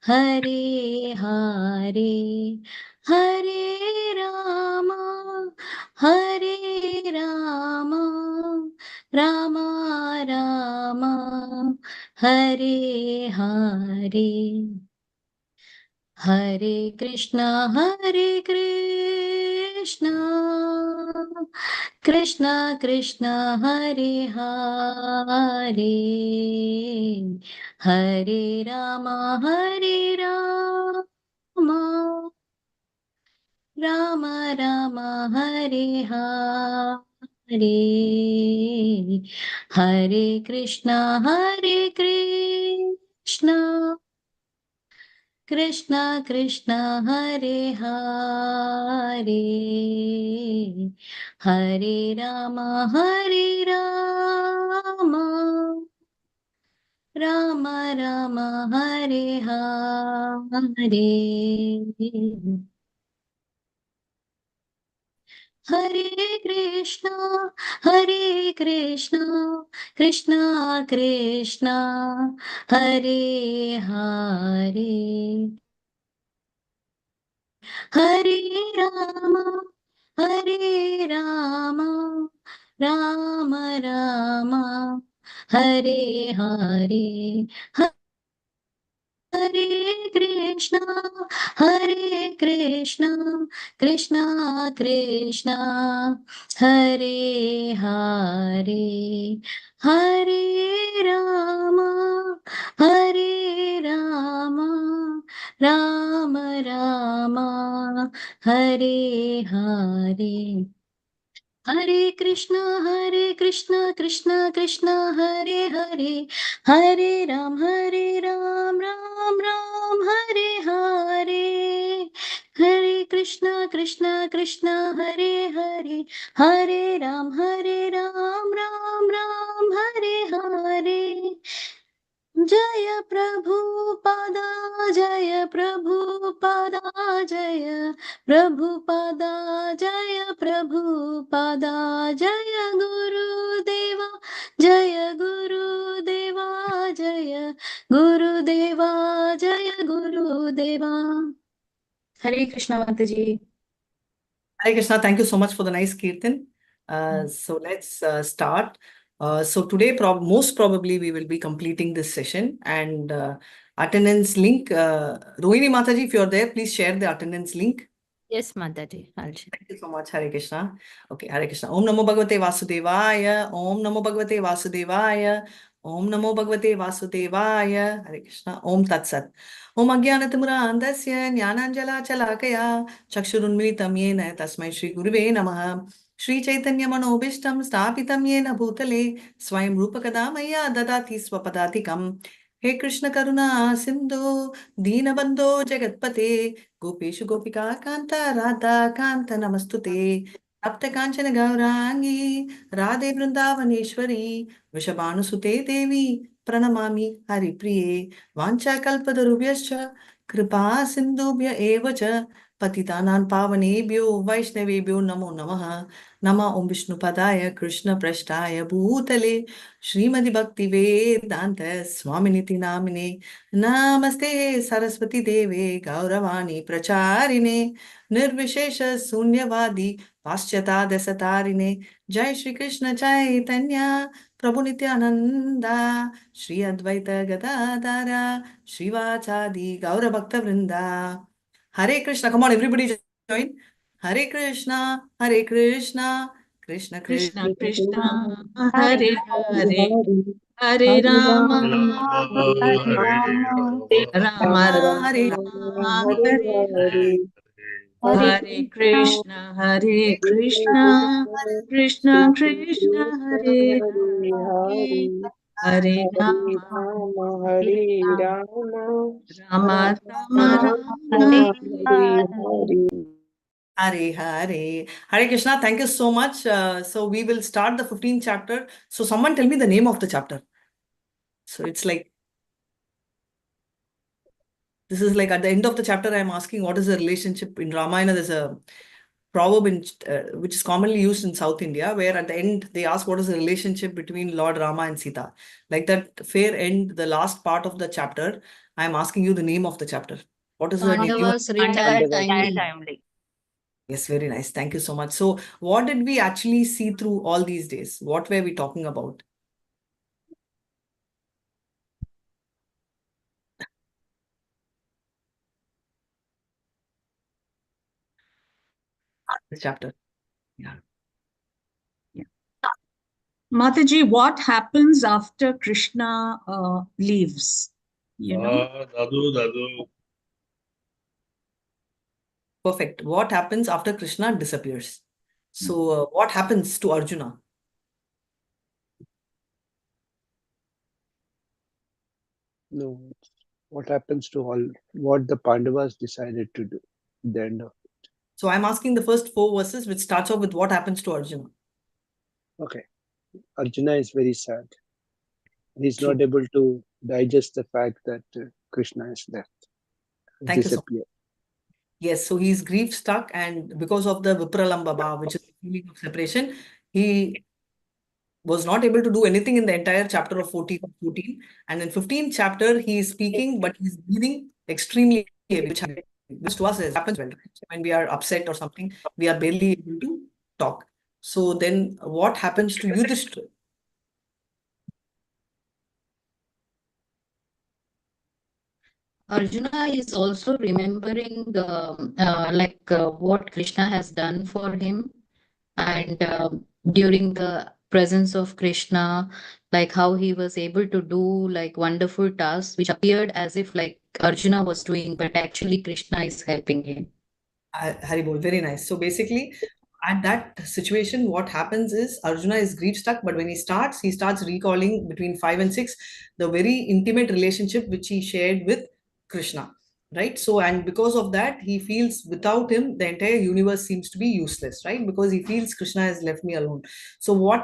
Hare Hare, Hare Rama, Hare Rama, Rama Rama, Hare Hare. Hare Krishna, Krishna Krishna, Hare Hare, Hare Rama, Rama Rama, Hare Hare, Hare Krishna, Krishna Krishna, Hare Hare, Hare Rama, Rama Rama, Hare Hare. Hare Krishna, Krishna Krishna, Hare Hare. Hare Rama, Hare Rama, Rama Rama, Hare Hare. Hare Krishna, Krishna Krishna, Hare Hare, Hare Rama, Hare Rama, Rama Rama, Hare Hare. Hare Krishna, Krishna Krishna, Hare Hare, Hare Ram, Ram Ram, Hare Hare. Hare Krishna, Krishna Krishna, Hare Hare, Hare Ram, Ram Ram, Hare Hare. Jaya Prabhupada, Jaya Prabhupada, Jaya Prabhupada, Jaya Prabhupada, Jaya Guru Deva, Jaya Guru Deva, Jaya Guru Deva, Jaya Guru Deva. Hare Krishna, Mataji. Hare Krishna, thank you so much for the nice kirtan. So let's start. So today, most probably, we will be completing this session and attendance link. Rohini Mataji, if you're there, please share the attendance link. Yes, Mataji. I'll share. Thank you so much, Hare Krishna. Okay, Hare Krishna. Om Namo Bhagavate Vasudevaya. Om Namo Bhagavate Vasudevaya. Om Namo Bhagavate Vasudevaya. Hare Krishna. Om Tat Sat. Om Agyanatmura Andasya Jnananjala Chalakaya Chakshurunmilitam Yena Tasmai Shri Guruve Namaha. Shri Chaitanya Manobishtam Stapitam Yena Bhutale Swayam Rupakadamaya Dadati Swapadatikam. He Krishna Karuna Sindhu Deenabandho Jagatpate Gopeshu Gopika Kanta Radha Kanta Namastute Apta Kanchana Gaurangi Radhe Vrindavaneshwari Vishabhanusute Devi Pranamami Hari Priye Vancha Kalpadarubhyascha Kripa Sindhubhya Evacha Patitanan Pavanebhyo Vaishnavebhyo Namo Namaha Nama Om Vishnu Padaya Krishna Prashtaya Bhutale Srimadi Bhakti Vedanta Swaminiti Namine Namaste Saraswati Deve Gauravani Pracharine Nirvishesha Sunyavadi Paschata Desatarine Jai Shri Krishna Chaitanya Prabhu Nityananda Shri Advaita Gadadara Shri Vachadi Gaura Bhakta Vrinda. Hare Krishna, come on everybody join. Hare Krishna, Hare Krishna, Krishna Krishna Krishna, Krishna, Hare Hare, Hare Rama, Rama Hare Rama, Hare Hare. Hare Krishna, Hare Krishna, Krishna Krishna, Hare Hare, Hare Rama, Hare Rama, Rama Rama, Hare Hare. Hare Hare. Hare Krishna, thank you so much. So we will start the 15th chapter. So someone tell me the name of the chapter. So it's like, this is like at the end of the chapter, I'm asking what is the relationship in Ramayana. There's a proverb which is commonly used in South India, where at the end they ask what is the relationship between Lord Rama and Sita. Like that fair end, the last part of the chapter, I am asking you the name of the chapter. What is the name? Pandavas retired timely. timely. Yes, very nice. Thank you so much. So what did we actually see through all these days? What were we talking about? This chapter. Yeah. Mataji, what happens after Krishna leaves? You know? Dadu. Perfect. What happens after Krishna disappears? So what happens to Arjuna? No, what happens to all what the Pandavas decided to do at the end of it. So I'm asking the first 4 verses, which starts off with what happens to Arjuna. Okay. Arjuna is very sad. He's True. not able to digest the fact that Krishna is left, Thank you so much. disappeared. Yes, so he's grief struck, and because of the Vipralambha, which is the feeling of separation, he was not able to do anything in the entire chapter of 14. And in 15th chapter, he is speaking, but he's breathing extremely heavy, which to us happens when we are upset or something, we are barely able to talk. So then what happens to Yudhishthira? Arjuna is also remembering what Krishna has done for him, and during the presence of Krishna, like how he was able to do like wonderful tasks, which appeared as if like Arjuna was doing, but actually Krishna is helping him. Haribol, very nice. So basically, at that situation, what happens is Arjuna is grief struck, but when he starts recalling between 5 and 6 the very intimate relationship which he shared with Krishna, right? So, and because of that, he feels without him, the entire universe seems to be useless, right? Because he feels Krishna has left me alone. So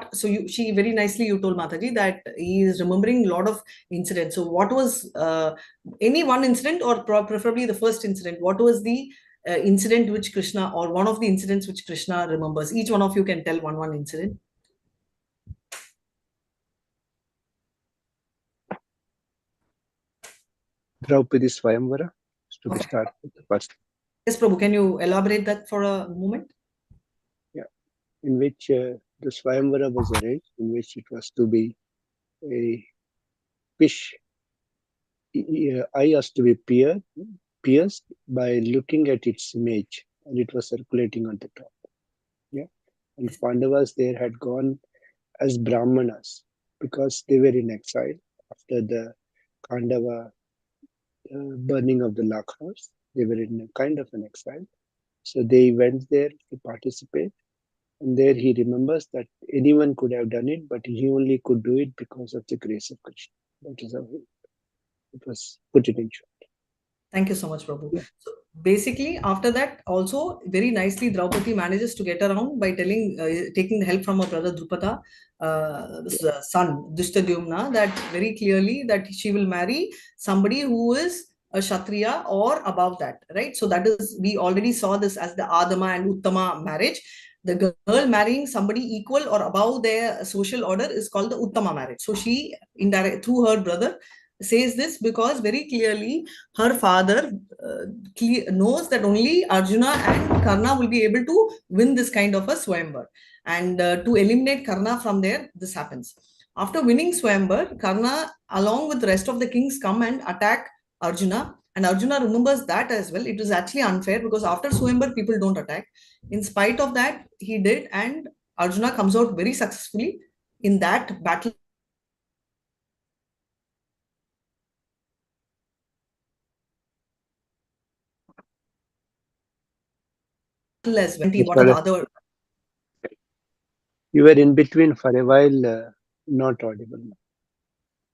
she very nicely, you told Mataji that he is remembering a lot of incidents. So what was any one incident, or preferably the first incident? What was the incident which Krishna, or one of the incidents which Krishna remembers? Each one of you can tell one incident. Draupadi Swayamvara is to be started with the first. Yes, Prabhu, can you elaborate that for a moment? Yeah, in which the Swayamvara was arranged, in which it was to be a fish eye has to be pierced by looking at its image, and it was circulating on the top. Yeah, and Pandavas there had gone as Brahmanas because they were in exile after the Khandava burning of the Lac House. They were in a kind of an exile. So they went there to participate. And there he remembers that anyone could have done it, but he only could do it because of the grace of Krishna. That is how it was put it in short. Thank you so much, Prabhu. Yeah. So basically, after that, also very nicely, Draupadi manages to get around by taking the help from her brother Drupada, son Drishtadyumna, that very clearly that she will marry somebody who is a Kshatriya or above that, right? So that is, we already saw this as the Adama and Uttama marriage. The girl marrying somebody equal or above their social order is called the Uttama marriage. So she, through her brother, says this because very clearly her father knows that only Arjuna and Karna will be able to win this kind of a Swayamvar. And to eliminate Karna from there, this happens. After winning Swayamvar, Karna, along with the rest of the kings, come and attack Arjuna. And Arjuna remembers that as well. It was actually unfair because after Swayamvar, people don't attack. In spite of that, he did, and Arjuna comes out very successfully in that battle as well. What are the other? You were in between for a while, not audible.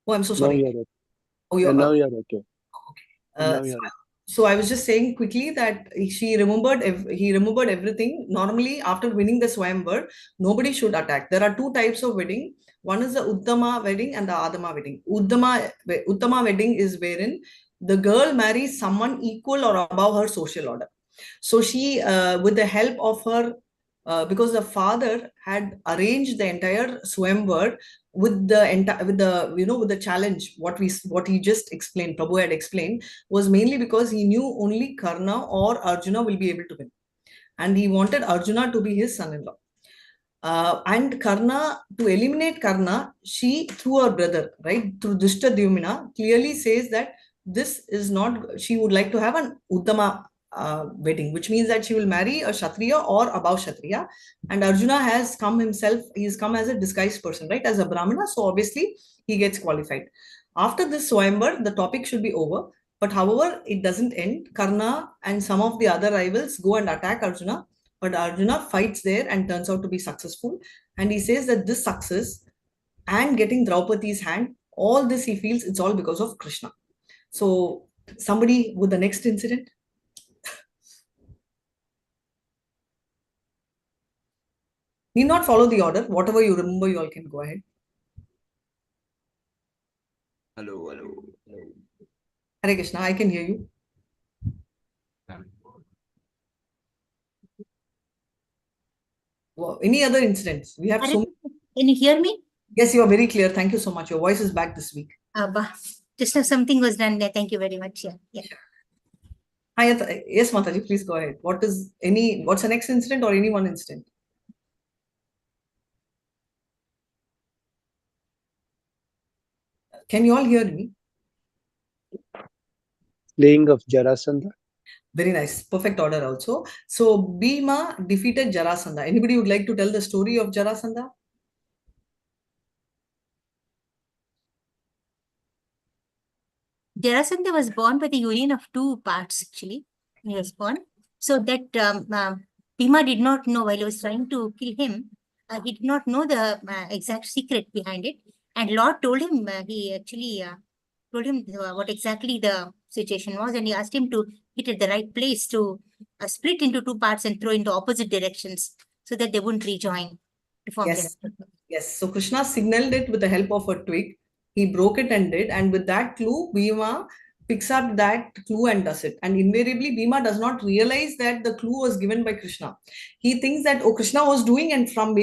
Oh, I'm so sorry. Now you're okay. Oh, you're, now you're okay. Now you're okay. So I was just saying quickly that he remembered everything. Normally, after winning the Swayamvar, nobody should attack. There are 2 types of wedding. One is the Uttama wedding and the Adama wedding. Uttama wedding is wherein the girl marries someone equal or above her social order. So she, with the help of her, because the father had arranged the entire Swayamvar with the entire, with the, with the challenge, what he just explained, Prabhu had explained, was mainly because he knew only Karna or Arjuna will be able to win. And he wanted Arjuna to be his son-in-law. And Karna, to eliminate Karna, she, through her brother, right, through Drishtadyumna, clearly says that this is not, she would like to have an Uttama wedding, which means that she will marry a Kshatriya or above Kshatriya. And Arjuna has come himself, he's come as a disguised person, right, as a Brahmana. So obviously he gets qualified. After this Swayamvar, the topic should be over. But however, it doesn't end. Karna and some of the other rivals go and attack Arjuna. But Arjuna fights there and turns out to be successful. And he says that this success and getting Draupadi's hand, all this he feels it's all because of Krishna. So somebody with the next incident. Need not follow the order. Whatever you remember, you all can go ahead. Hello. Hare Krishna, I can hear you. Well, any other incidents? We have so many. Can you hear me? Yes, you are very clear. Thank you so much. Your voice is back this week. Just now something was done there. Thank you very much. Yeah. Hi, yes, Mataji, please go ahead. What's the next incident or any one incident? Can you all hear me? Slaying of Jarasandha. Very nice. Perfect order also. So Bhima defeated Jarasandha. Anybody would like to tell the story of Jarasandha? Jarasandha was born by the union of two parts, actually. He was born. So that Bhima did not know while he was trying to kill him, he did not know the exact secret behind it. And Lord told him, he actually told him what exactly the situation was, and he asked him to hit at the right place to split into two parts and throw into opposite directions so that they wouldn't rejoin to form Yes. Jarasandha. Yes. So Krishna signaled it with the help of a twig. He broke it and did. And with that clue, Bhima picks up that clue and does it. And invariably, Bhima does not realize that the clue was given by Krishna. He thinks that, oh, Krishna was doing, and from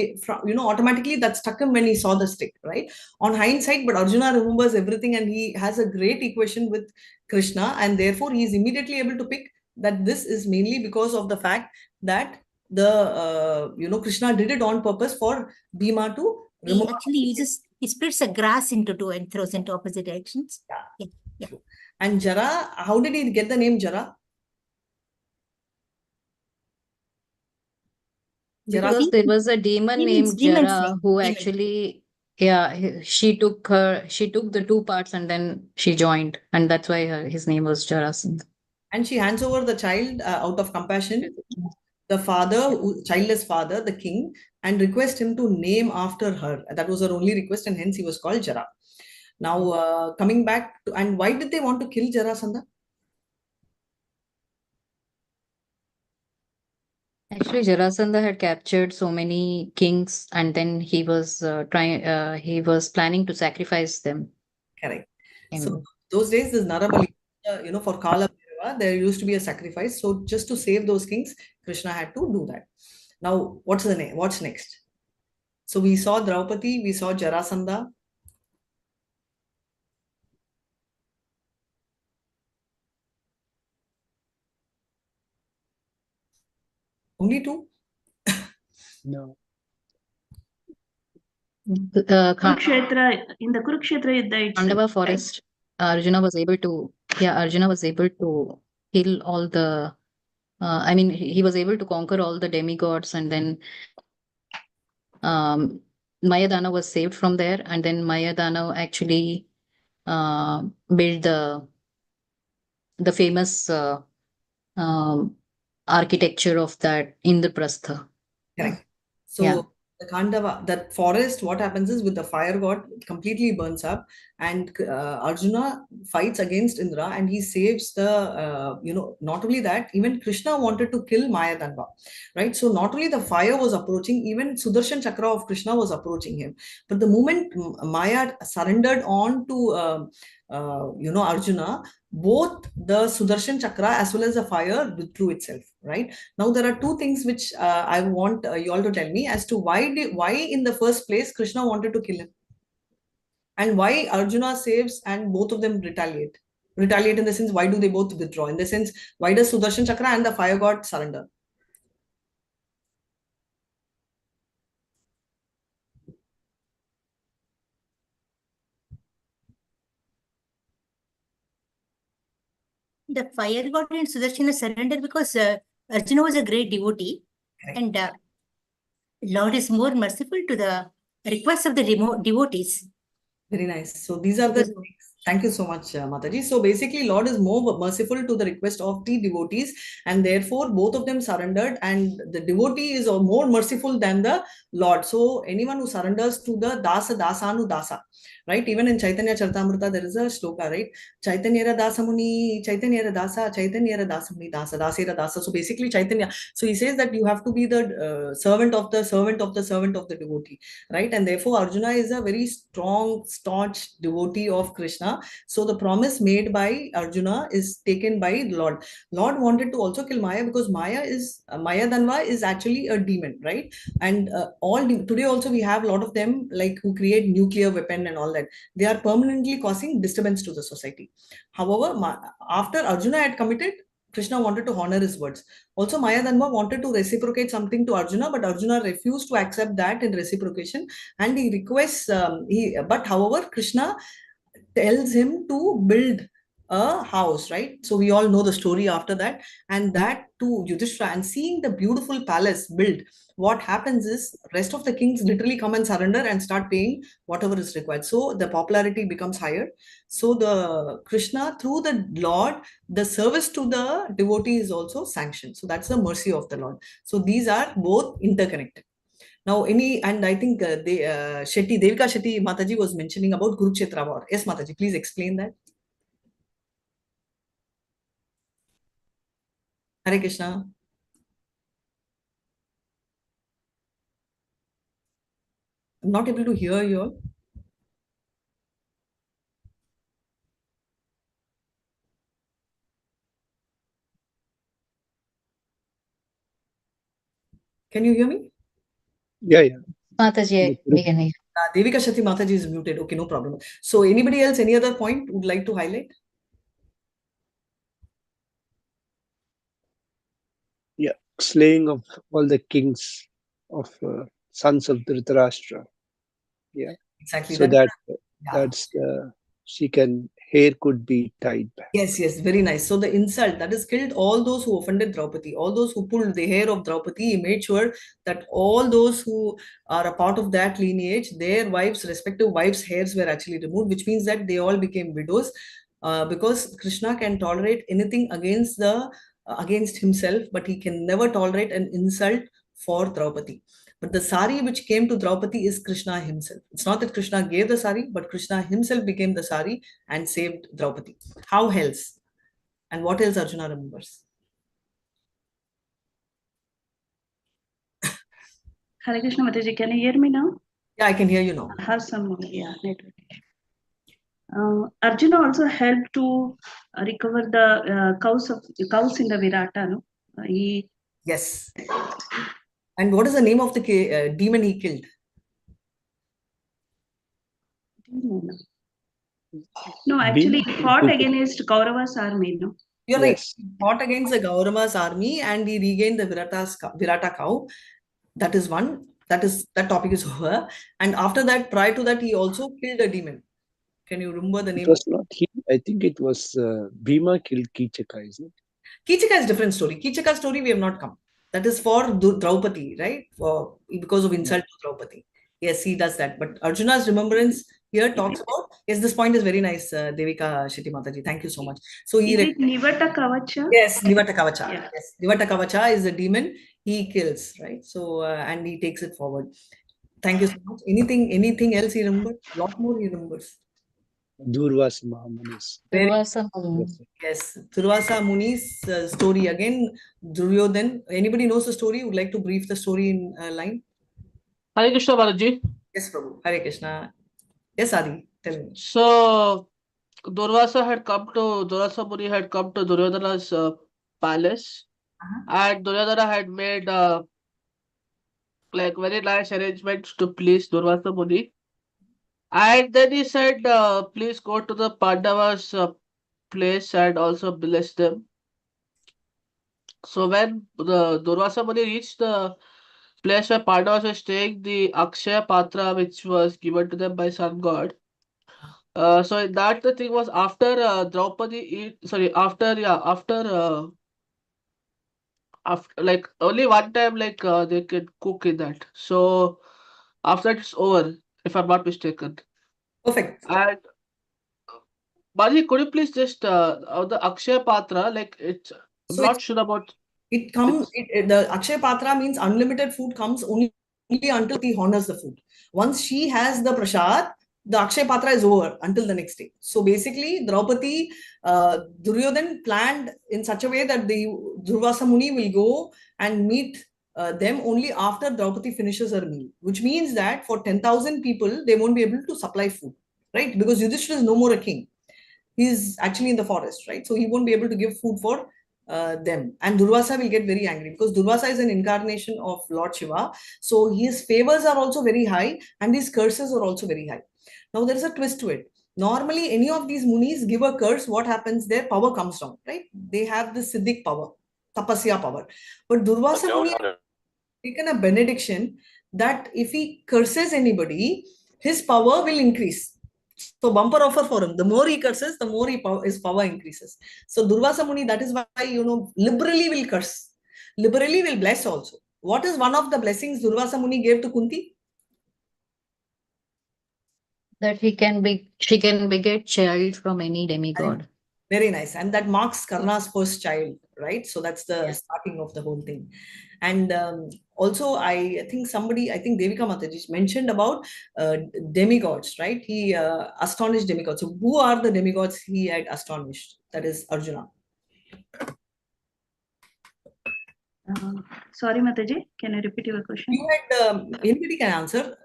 automatically that stuck him when he saw the stick, right? On hindsight, but Arjuna remembers everything and he has a great equation with Krishna. And therefore, he is immediately able to pick that this is mainly because of the fact that Krishna did it on purpose for Bhima to remove. He splits the grass into two and throws into opposite directions. Yeah. And Jara, how did he get the name Jara? Because there was a demon named Jara who actually, she took the two parts and then she joined, and that's why his name was Jarasandha. And she hands over the child out of compassion, the father, childless father, the king, and request him to name after her. That was her only request, and hence he was called Jara. Now, coming back to, and why did they want to kill Jarasandha? Actually, Jarasandha had captured so many kings, and then he was planning to sacrifice them. Correct. So those days, this Narabali, for Kala Bhairava, there used to be a sacrifice. So just to save those kings, Krishna had to do that. Now, what's next? So we saw Draupadi, we saw Jarasandha. Only two? No. In the Kurukshetra Yuddha Pandava forest, Arjuna was able to kill all the, he was able to conquer all the demigods, and then Mayadana was saved from there, and then Mayadana actually built the famous architecture of that Indraprastha. Correct. So the Khandava, that forest, what happens is with the fire god, it completely burns up, and Arjuna fights against Indra, and he saves the, not only that, even Krishna wanted to kill Mayadana, right? So not only the fire was approaching, even Sudarshan Chakra of Krishna was approaching him. But the moment Maya surrendered on to Arjuna, both the Sudarshan Chakra as well as the fire withdrew itself, right? Now there are two things which I want you all to tell me as to why in the first place Krishna wanted to kill him, and why Arjuna saves and both of them retaliate. Retaliate in the sense, why do they both withdraw? In the sense, why does Sudarshan Chakra and the fire god surrender? The fire god and Sudarshana surrendered because Arjuna was a great devotee. Correct. And Lord is more merciful to the requests of the devotees. Very nice. So these are the things. Thank you so much, Mataji. So basically, Lord is more merciful to the request of the devotees, and therefore both of them surrendered, and the devotee is more merciful than the Lord. So anyone who surrenders to the Dasa, Dasanu Dasa, right? Even in Chaitanya Charitamrita, there is a shloka, right? Chaitanyara Dasamuni, Chaitanyara Dasa, Chaitanyara Dasamuni Dasa, Dasera Dasa. So basically, Chaitanya. So he says that you have to be the servant of the servant of the servant of the devotee, right? And therefore, Arjuna is a very strong, staunch devotee of Krishna. So the promise made by Arjuna is taken by Lord. Lord wanted to also kill Maya because Maya Danva is actually a demon, right? And today also we have a lot of them like who create nuclear weapon and all that. They are permanently causing disturbance to the society. However, after Arjuna had committed, Krishna wanted to honor his words. Also, Maya Danva wanted to reciprocate something to Arjuna, but Arjuna refused to accept that in reciprocation, and he requests. But however, Krishna tells him to build a house, right? So we all know the story after that, and that to Yudhishthira, and seeing the beautiful palace built, what happens is rest of the kings literally come and surrender and start paying whatever is required. So the popularity becomes higher. So the Krishna through the Lord, the service to the devotee is also sanctioned. So that's the mercy of the Lord. So these are both interconnected. Now, and I think Devika Shetty Mataji was mentioning about Kurukshetra war. Yes, Mataji, please explain that. Hare Krishna. I'm not able to hear you all. Can you hear me? Yeah. Mataji, we can hear. Devika Shetty Mataji is muted. Okay, no problem. So anybody else, any other point would like to highlight? Yeah, slaying of all the kings of sons of Dhritarashtra. Yeah, Exactly. so that's hair could be tied back. Yes, very nice. So the insult that is killed all those who offended Draupadi, all those who pulled the hair of Draupadi. He made sure that all those who are a part of that lineage, their respective wives' hairs were actually removed, which means that they all became widows, because Krishna can tolerate anything against himself, but he can never tolerate an insult for Draupadi. But the sari which came to Draupadi is Krishna himself. It's not that Krishna gave the sari, but Krishna himself became the sari and saved Draupadi. How else? And what else Arjuna remembers? Hare Krishna Mataji, can you hear me now? Yeah, I can hear you now. I have some network issue. Arjuna also helped to recover the cows in the Virata. No? Yes. And what is the name of the demon he killed? No, actually, he fought against Kaurava's army. No. You're right. He fought against the Kaurava's army and he regained the Virata cow. That is one. That topic is over. And after that, prior to that, he also killed a demon. Can you remember the name? It was not him. I think it was Bhima killed Kichaka, isn't it? Kichaka is a different story. Kichaka's story we have not come. That is for Draupadi, right? Because of insult to Draupadi. Yes, he does that. But Arjuna's remembrance here talks about, yes, this point is very nice, Devika Shetty Mataji. Thank you so much. So is it Nivata Kavacha? Yes, Nivata Kavacha. Yeah. Yes, Nivata Kavacha is a demon he kills, right? So, and he takes it forward. Thank you so much. Anything else he remembers? A lot more he remembers. Durvasa Mahamunis. Durvasa Muni. Yes, Durvasa Muni's story again. Duryodhan. Anybody knows the story? Would like to brief the story in line? Hare Krishna Balaji. Yes, Prabhu. Hare Krishna. Yes, Adi. Tell me. So, Durvasa Muni had come to Duryodhana's palace, and Duryodhana had made like very nice arrangements to please Durvasa Muni. And then he said, please go to the Pandavas' place and also bless them. So when the Durvasa Muni reached the place where Pandavas were staying, the Akshaya Patra, which was given to them by Sun God. So that the thing was after after like only one time they could cook in that. So after that it's over, if I'm not mistaken. Perfect. And Bali, could you please just the Akshaya Patra, like I'm So not sure about it comes, the Akshaya Patra means unlimited food comes only until he honors the food. Once she has the prasad, the Akshaya Patra is over until the next day. So basically, Draupadi, Duryodhan planned in such a way that the Durvasa Muni will go and meet them only after Draupadi finishes her meal, which means that for 10,000 people, they won't be able to supply food, right? Because Yudhishthira is no more a king. He's actually in the forest, right? So he won't be able to give food for them. And Durvasa will get very angry because Durvasa is an incarnation of Lord Shiva. So his favors are also very high and his curses are also very high. Now there is a twist to it. Normally, any of these munis give a curse, what happens? Their power comes down, right? They have the Siddhic power, Tapasya power. But Durvasa Muni has taken a benediction that if he curses anybody, his power will increase. So bumper offer for him. The more he curses, the more his power increases. So Durvasa Muni, that is why, liberally will curse. Liberally will bless also. What is one of the blessings Durvasa Muni gave to Kunti? That she can beget child from any demigod. Very nice. And that marks Karna's first child, right? So that's the starting of the whole thing. And also, I think Devika Mataji mentioned about demigods, right? He astonished demigods. So who are the demigods he had astonished? That is Arjuna. Sorry, Mataji, can you repeat your question? You had, anybody can answer.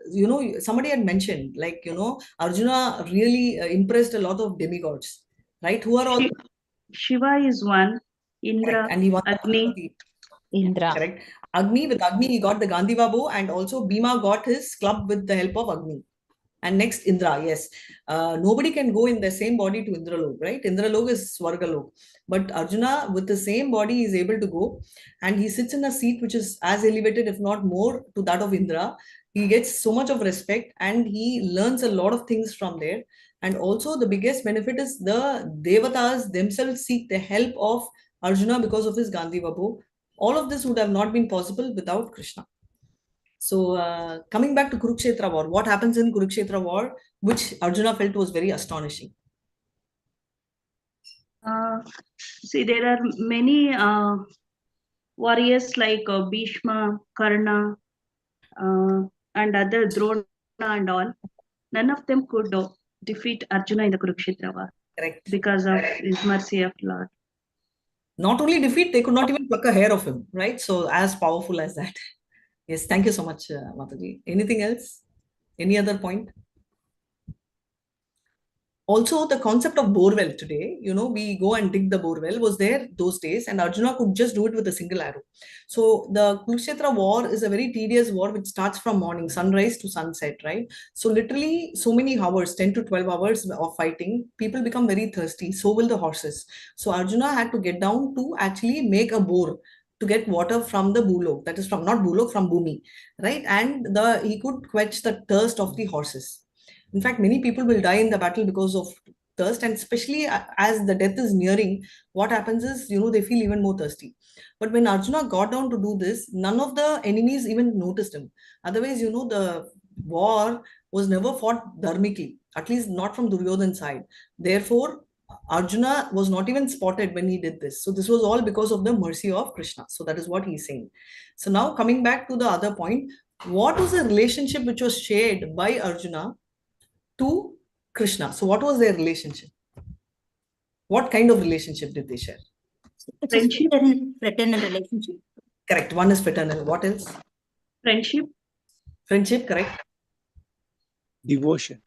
Somebody had mentioned, Arjuna really impressed a lot of demigods, right? Who are all? Shiva is one, Indra, correct. And he won Agni. Indra. Correct. Agni, with Agni, he got the Gandiva bow, and also Bhima got his club with the help of Agni. And next, Indra, yes. Nobody can go in the same body to Indralok, right? Indralok is Swargalok. But Arjuna, with the same body, is able to go. And he sits in a seat which is as elevated, if not more, to that of Indra. He gets so much of respect and he learns a lot of things from there. And also, the biggest benefit is the Devatas themselves seek the help of Arjuna because of his Gandiva bow. All of this would have not been possible without Krishna. So coming back to Kurukshetra war, what happens in Kurukshetra war, which Arjuna felt was very astonishing? See, there are many warriors like Bhishma, Karna, and other Drona and all. None of them could defeat Arjuna in the Kurukshetra war. Correct. Because of his mercy of Lord. Not only defeat, they could not even pluck a hair of him, right? So as powerful as that. Yes, thank you so much, Mataji. Anything else? Any other point? Also, the concept of borewell today, we go and dig the borewell was there those days, and Arjuna could just do it with a single arrow. So the Kurukshetra war is a very tedious war which starts from morning, sunrise to sunset, right? So literally so many hours, 10 to 12 hours of fighting, people become very thirsty. So will the horses. So Arjuna had to get down to actually make a bore to get water from the Bulok, that is from not Bulok, from Bhumi, right? And he could quench the thirst of the horses. In fact, many people will die in the battle because of thirst, and especially as the death is nearing, what happens is, they feel even more thirsty. But when Arjuna got down to do this, none of the enemies even noticed him. Otherwise, the war was never fought dharmically, at least not from Duryodhan's side. Therefore, Arjuna was not even spotted when he did this. So this was all because of the mercy of Krishna. So that is what he's saying. So now coming back to the other point, what was the relationship which was shared by Arjuna to Krishna? So what was their relationship? What kind of relationship did they share? It's a fraternal relationship. Correct. One is fraternal. What else? Friendship. Friendship, correct. Devotion.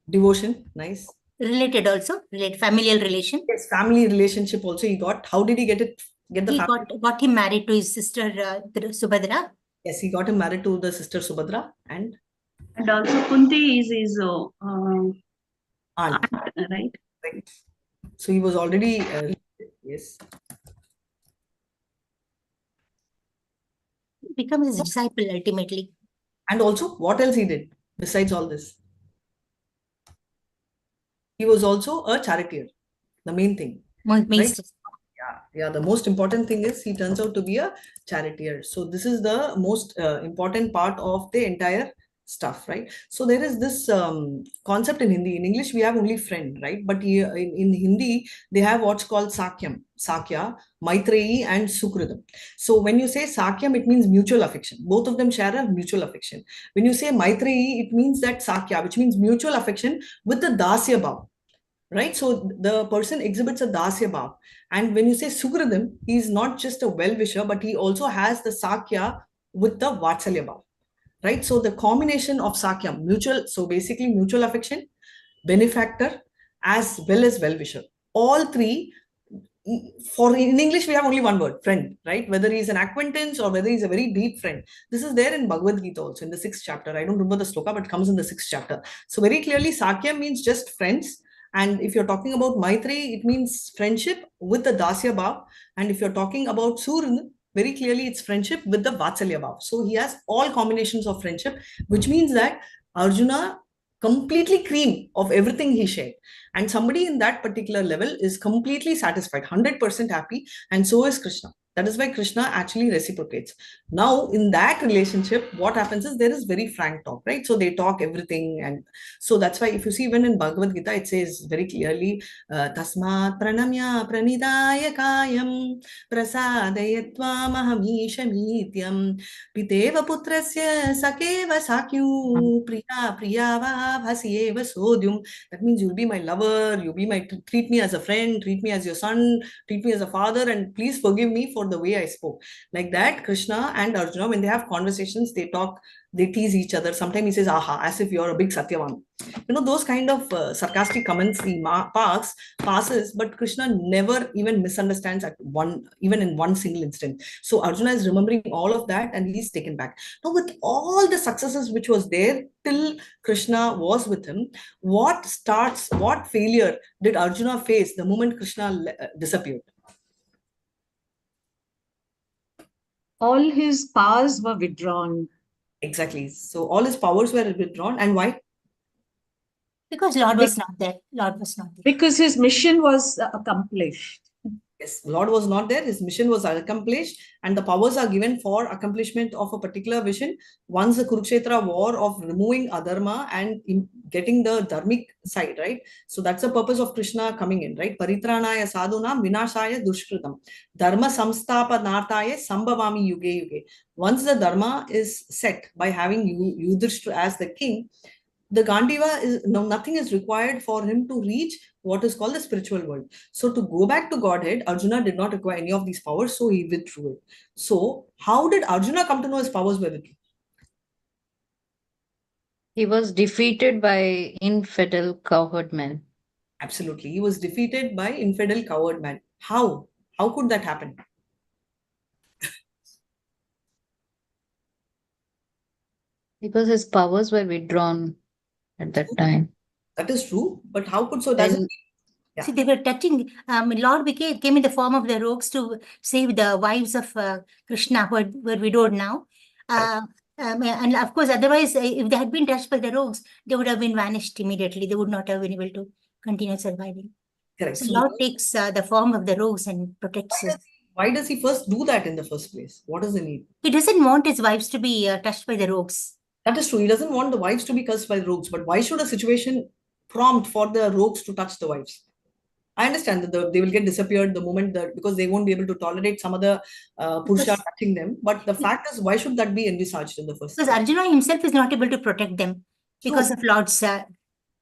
Devotion, nice. related also, familial relation. Yes, family relationship also he got. How did he get it? Get the He family? got him married to his sister Subhadra. Yes, he got him married to the sister Subhadra and also Kunti is his aunt. aunt, right? Right. So he was already yes. Become his disciple ultimately. And also, what else he did besides all this? He was also a charioteer. The main thing. Right? Yeah, the most important thing is he turns out to be a charioteer. So this is the most important part of the entire stuff, right? So there is this concept in Hindi. In English, we have only friend, right? But in Hindi, they have what's called Sakyam, Sakya, Maitreyi, and Sukridam. So when you say Sakyam, it means mutual affection. Both of them share a mutual affection. When you say Maitreyi, it means that Sakya, which means mutual affection with the Dasya Bhav. Right, so the person exhibits a dasya bhav, and when you say Sukridam, he is not just a well-wisher, but he also has the sakya with the vatsalya bhav. Right, so the combination of sakya, mutual, so basically mutual affection, benefactor, as well as well-wisher. All three. For in English, we have only one word, friend, right? Whether he's an acquaintance or whether he's a very deep friend. This is there in Bhagavad Gita also in the 6th chapter. I don't remember the sloka, but it comes in the 6th chapter. So very clearly, sakya means just friends. And if you're talking about Maitri, it means friendship with the Dasya Bhav. And if you're talking about Surn, very clearly it's friendship with the Vatsalya Bhav. So he has all combinations of friendship, which means that Arjuna completely cream of everything he shared. And somebody in that particular level is completely satisfied, 100% happy. And so is Krishna. That is why Krishna actually reciprocates. Now, in that relationship, what happens is there is very frank talk, right? So they talk everything. And so that's why if you see even in Bhagavad Gita, it says very clearly, Tasmat pranamya pranidaya kayam prasadayatva mahamisha mityam piteva putrasya sakeva sakyu priya priyava bhasyeva sodyum. That means you'll be my lover, treat me as a friend, treat me as your son, treat me as a father, and please forgive me for the way I spoke. Like that, Krishna and Arjuna, when they have conversations, they talk, they tease each other. Sometimes he says, aha, as if you're a big Satyavan. Those kind of sarcastic comments he passes, but Krishna never even misunderstands even in one single instant. So Arjuna is remembering all of that and he's taken back. Now, with all the successes which was there till Krishna was with him, what failure did Arjuna face the moment Krishna disappeared? All his powers were withdrawn. Exactly. So all his powers were withdrawn. And why? Because Lord was not there. Lord was not there. Because his mission was accomplished. Yes, Lord was not there. His mission was accomplished, and the powers are given for accomplishment of a particular vision. Once the Kurukshetra war of removing adharma and getting the dharmic side, right? So that's the purpose of Krishna coming in, right? Paritranaya sadhunam vinashaya dushkritam dharma samstapanartaya sambhavami yuge yuge. Once the dharma is set by having Yudhishthira as the king, the Gandiva is nothing is required for him to reach what is called the spiritual world. So to go back to Godhead, Arjuna did not require any of these powers, so he withdrew it. So how did Arjuna come to know his powers were withdrawn? He was defeated by infidel cowherd men. Absolutely. He was defeated by infidel cowherd man. How? How could that happen? Because his powers were withdrawn at that time. That is true, but how could so doesn't? Yeah. See, they were touching. Lord came in the form of the rogues to save the wives of Krishna, who were widowed now. And of course, otherwise, if they had been touched by the rogues, they would have been vanished immediately. They would not have been able to continue surviving. Correct. So Lord takes the form of the rogues and protects us. Why does he first do that in the first place? What is the need? He doesn't want his wives to be touched by the rogues. That is true. He doesn't want the wives to be cursed by the rogues. But why should a situation prompt for the rogues to touch the wives? I understand that they will get disappeared the moment because they won't be able to tolerate some other Purusha touching them. But the fact is, why should that be envisaged in the first place? Because Arjuna himself is not able to protect them because of Lord's that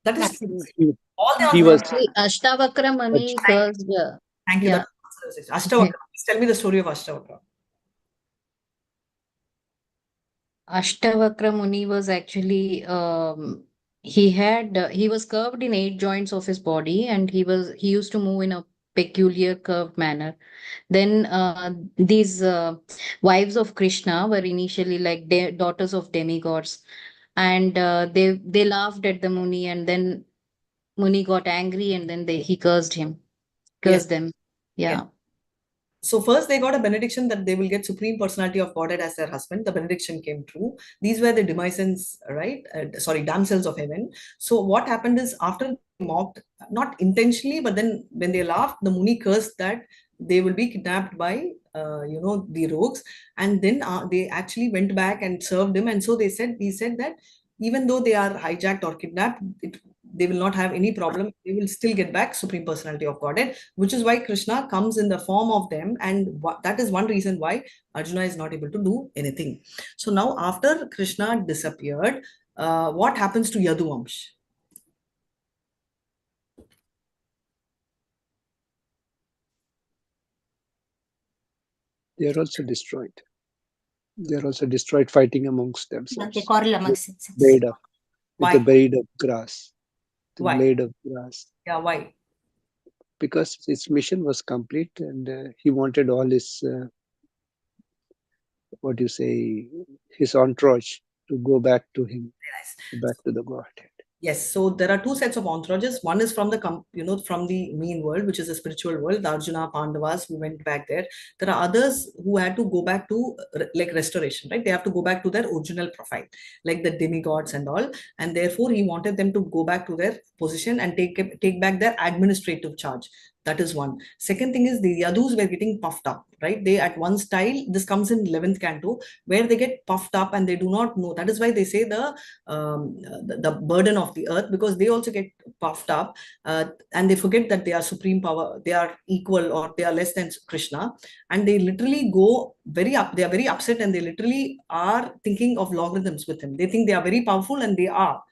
is true. All the he was Ashtavakra Mani cursed. Thank you. Yeah. Ashtavakra. Please tell me the story of Ashtavakra. Ashtavakra Muni was actually he was curved in 8 joints of his body, and he used to move in a peculiar curved manner. Then these wives of Krishna were initially like daughters of demigods, and they laughed at the Muni, and then Muni got angry, and then he cursed Yes. them. Yeah. Yes. So first they got a benediction that they will get Supreme Personality of Godhead as their husband. The benediction came true. These were the demisons, right? Damsels of heaven. So what happened is, after they mocked, not intentionally, but then when they laughed, the Muni cursed that they will be kidnapped by, the rogues. And then they actually went back and served him. And so he said that even though they are hijacked or kidnapped, they will not have any problem. They will still get back Supreme Personality of Godhead, which is why Krishna comes in the form of them. And that is one reason why Arjuna is not able to do anything. So now, after Krishna disappeared, what happens to Yaduvamsh? They are also destroyed. They are also destroyed fighting amongst themselves. They quarrel amongst themselves. With a blade of grass. Why? Blade of grass. Yeah, why? Because his mission was complete, and he wanted all his, his entourage to go back to him, back to the Godhead. Yes, so there are two sets of entourages. One is from the from the mean world, which is the spiritual world, the Arjuna Pandavas who went back there. There are others who had to go back to like restoration, right? They have to go back to their original profile, like the demigods and all. And therefore, he wanted them to go back to their position and take back their administrative charge. That is one. Second thing is, the Yadus were getting puffed up, right? They at one style, this comes in 11th canto, where they get puffed up and they do not know. That is why they say the burden of the earth, because they also get puffed up and they forget that they are supreme power, they are equal, or they are less than Krishna. And they literally go very up, they are very upset, and they literally are thinking of logarithms with him. They think they are very powerful, and they are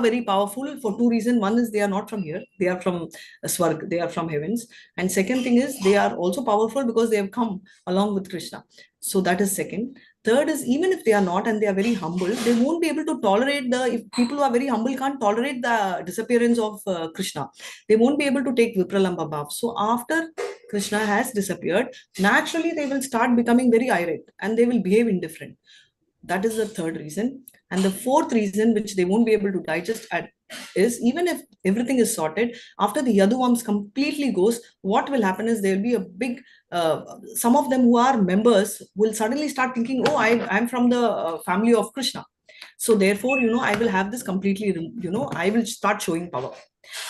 very powerful for two reasons. One is they are not from here, they are from Swarg, they are from heavens. And second thing is, they are also powerful because they have come along with Krishna. So that is second. Third is, even if they are not and they are very humble, they won't be able to tolerate if people who are very humble can't tolerate the disappearance of Krishna, they won't be able to take Vipralamba Bhav. So after Krishna has disappeared, naturally they will start becoming very irate and they will behave indifferent. That is the third reason. And the fourth reason, which they won't be able to digest is, even if everything is sorted, after the Yaduvams completely goes, what will happen is there will be a big, some of them who are members will suddenly start thinking, oh, I'm from the family of Krishna. So therefore, I will have this completely, I will start showing power.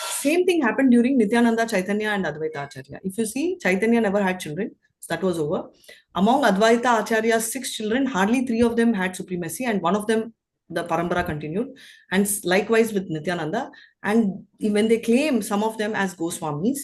Same thing happened during Nityananda, Chaitanya and Advaita Acharya. If you see, Chaitanya never had children. So that was over. Among Advaita Acharya's 6 children, hardly 3 of them had supremacy, and one of them, the Parambara, continued. And likewise with Nityananda. And when they claim some of them as Goswamis,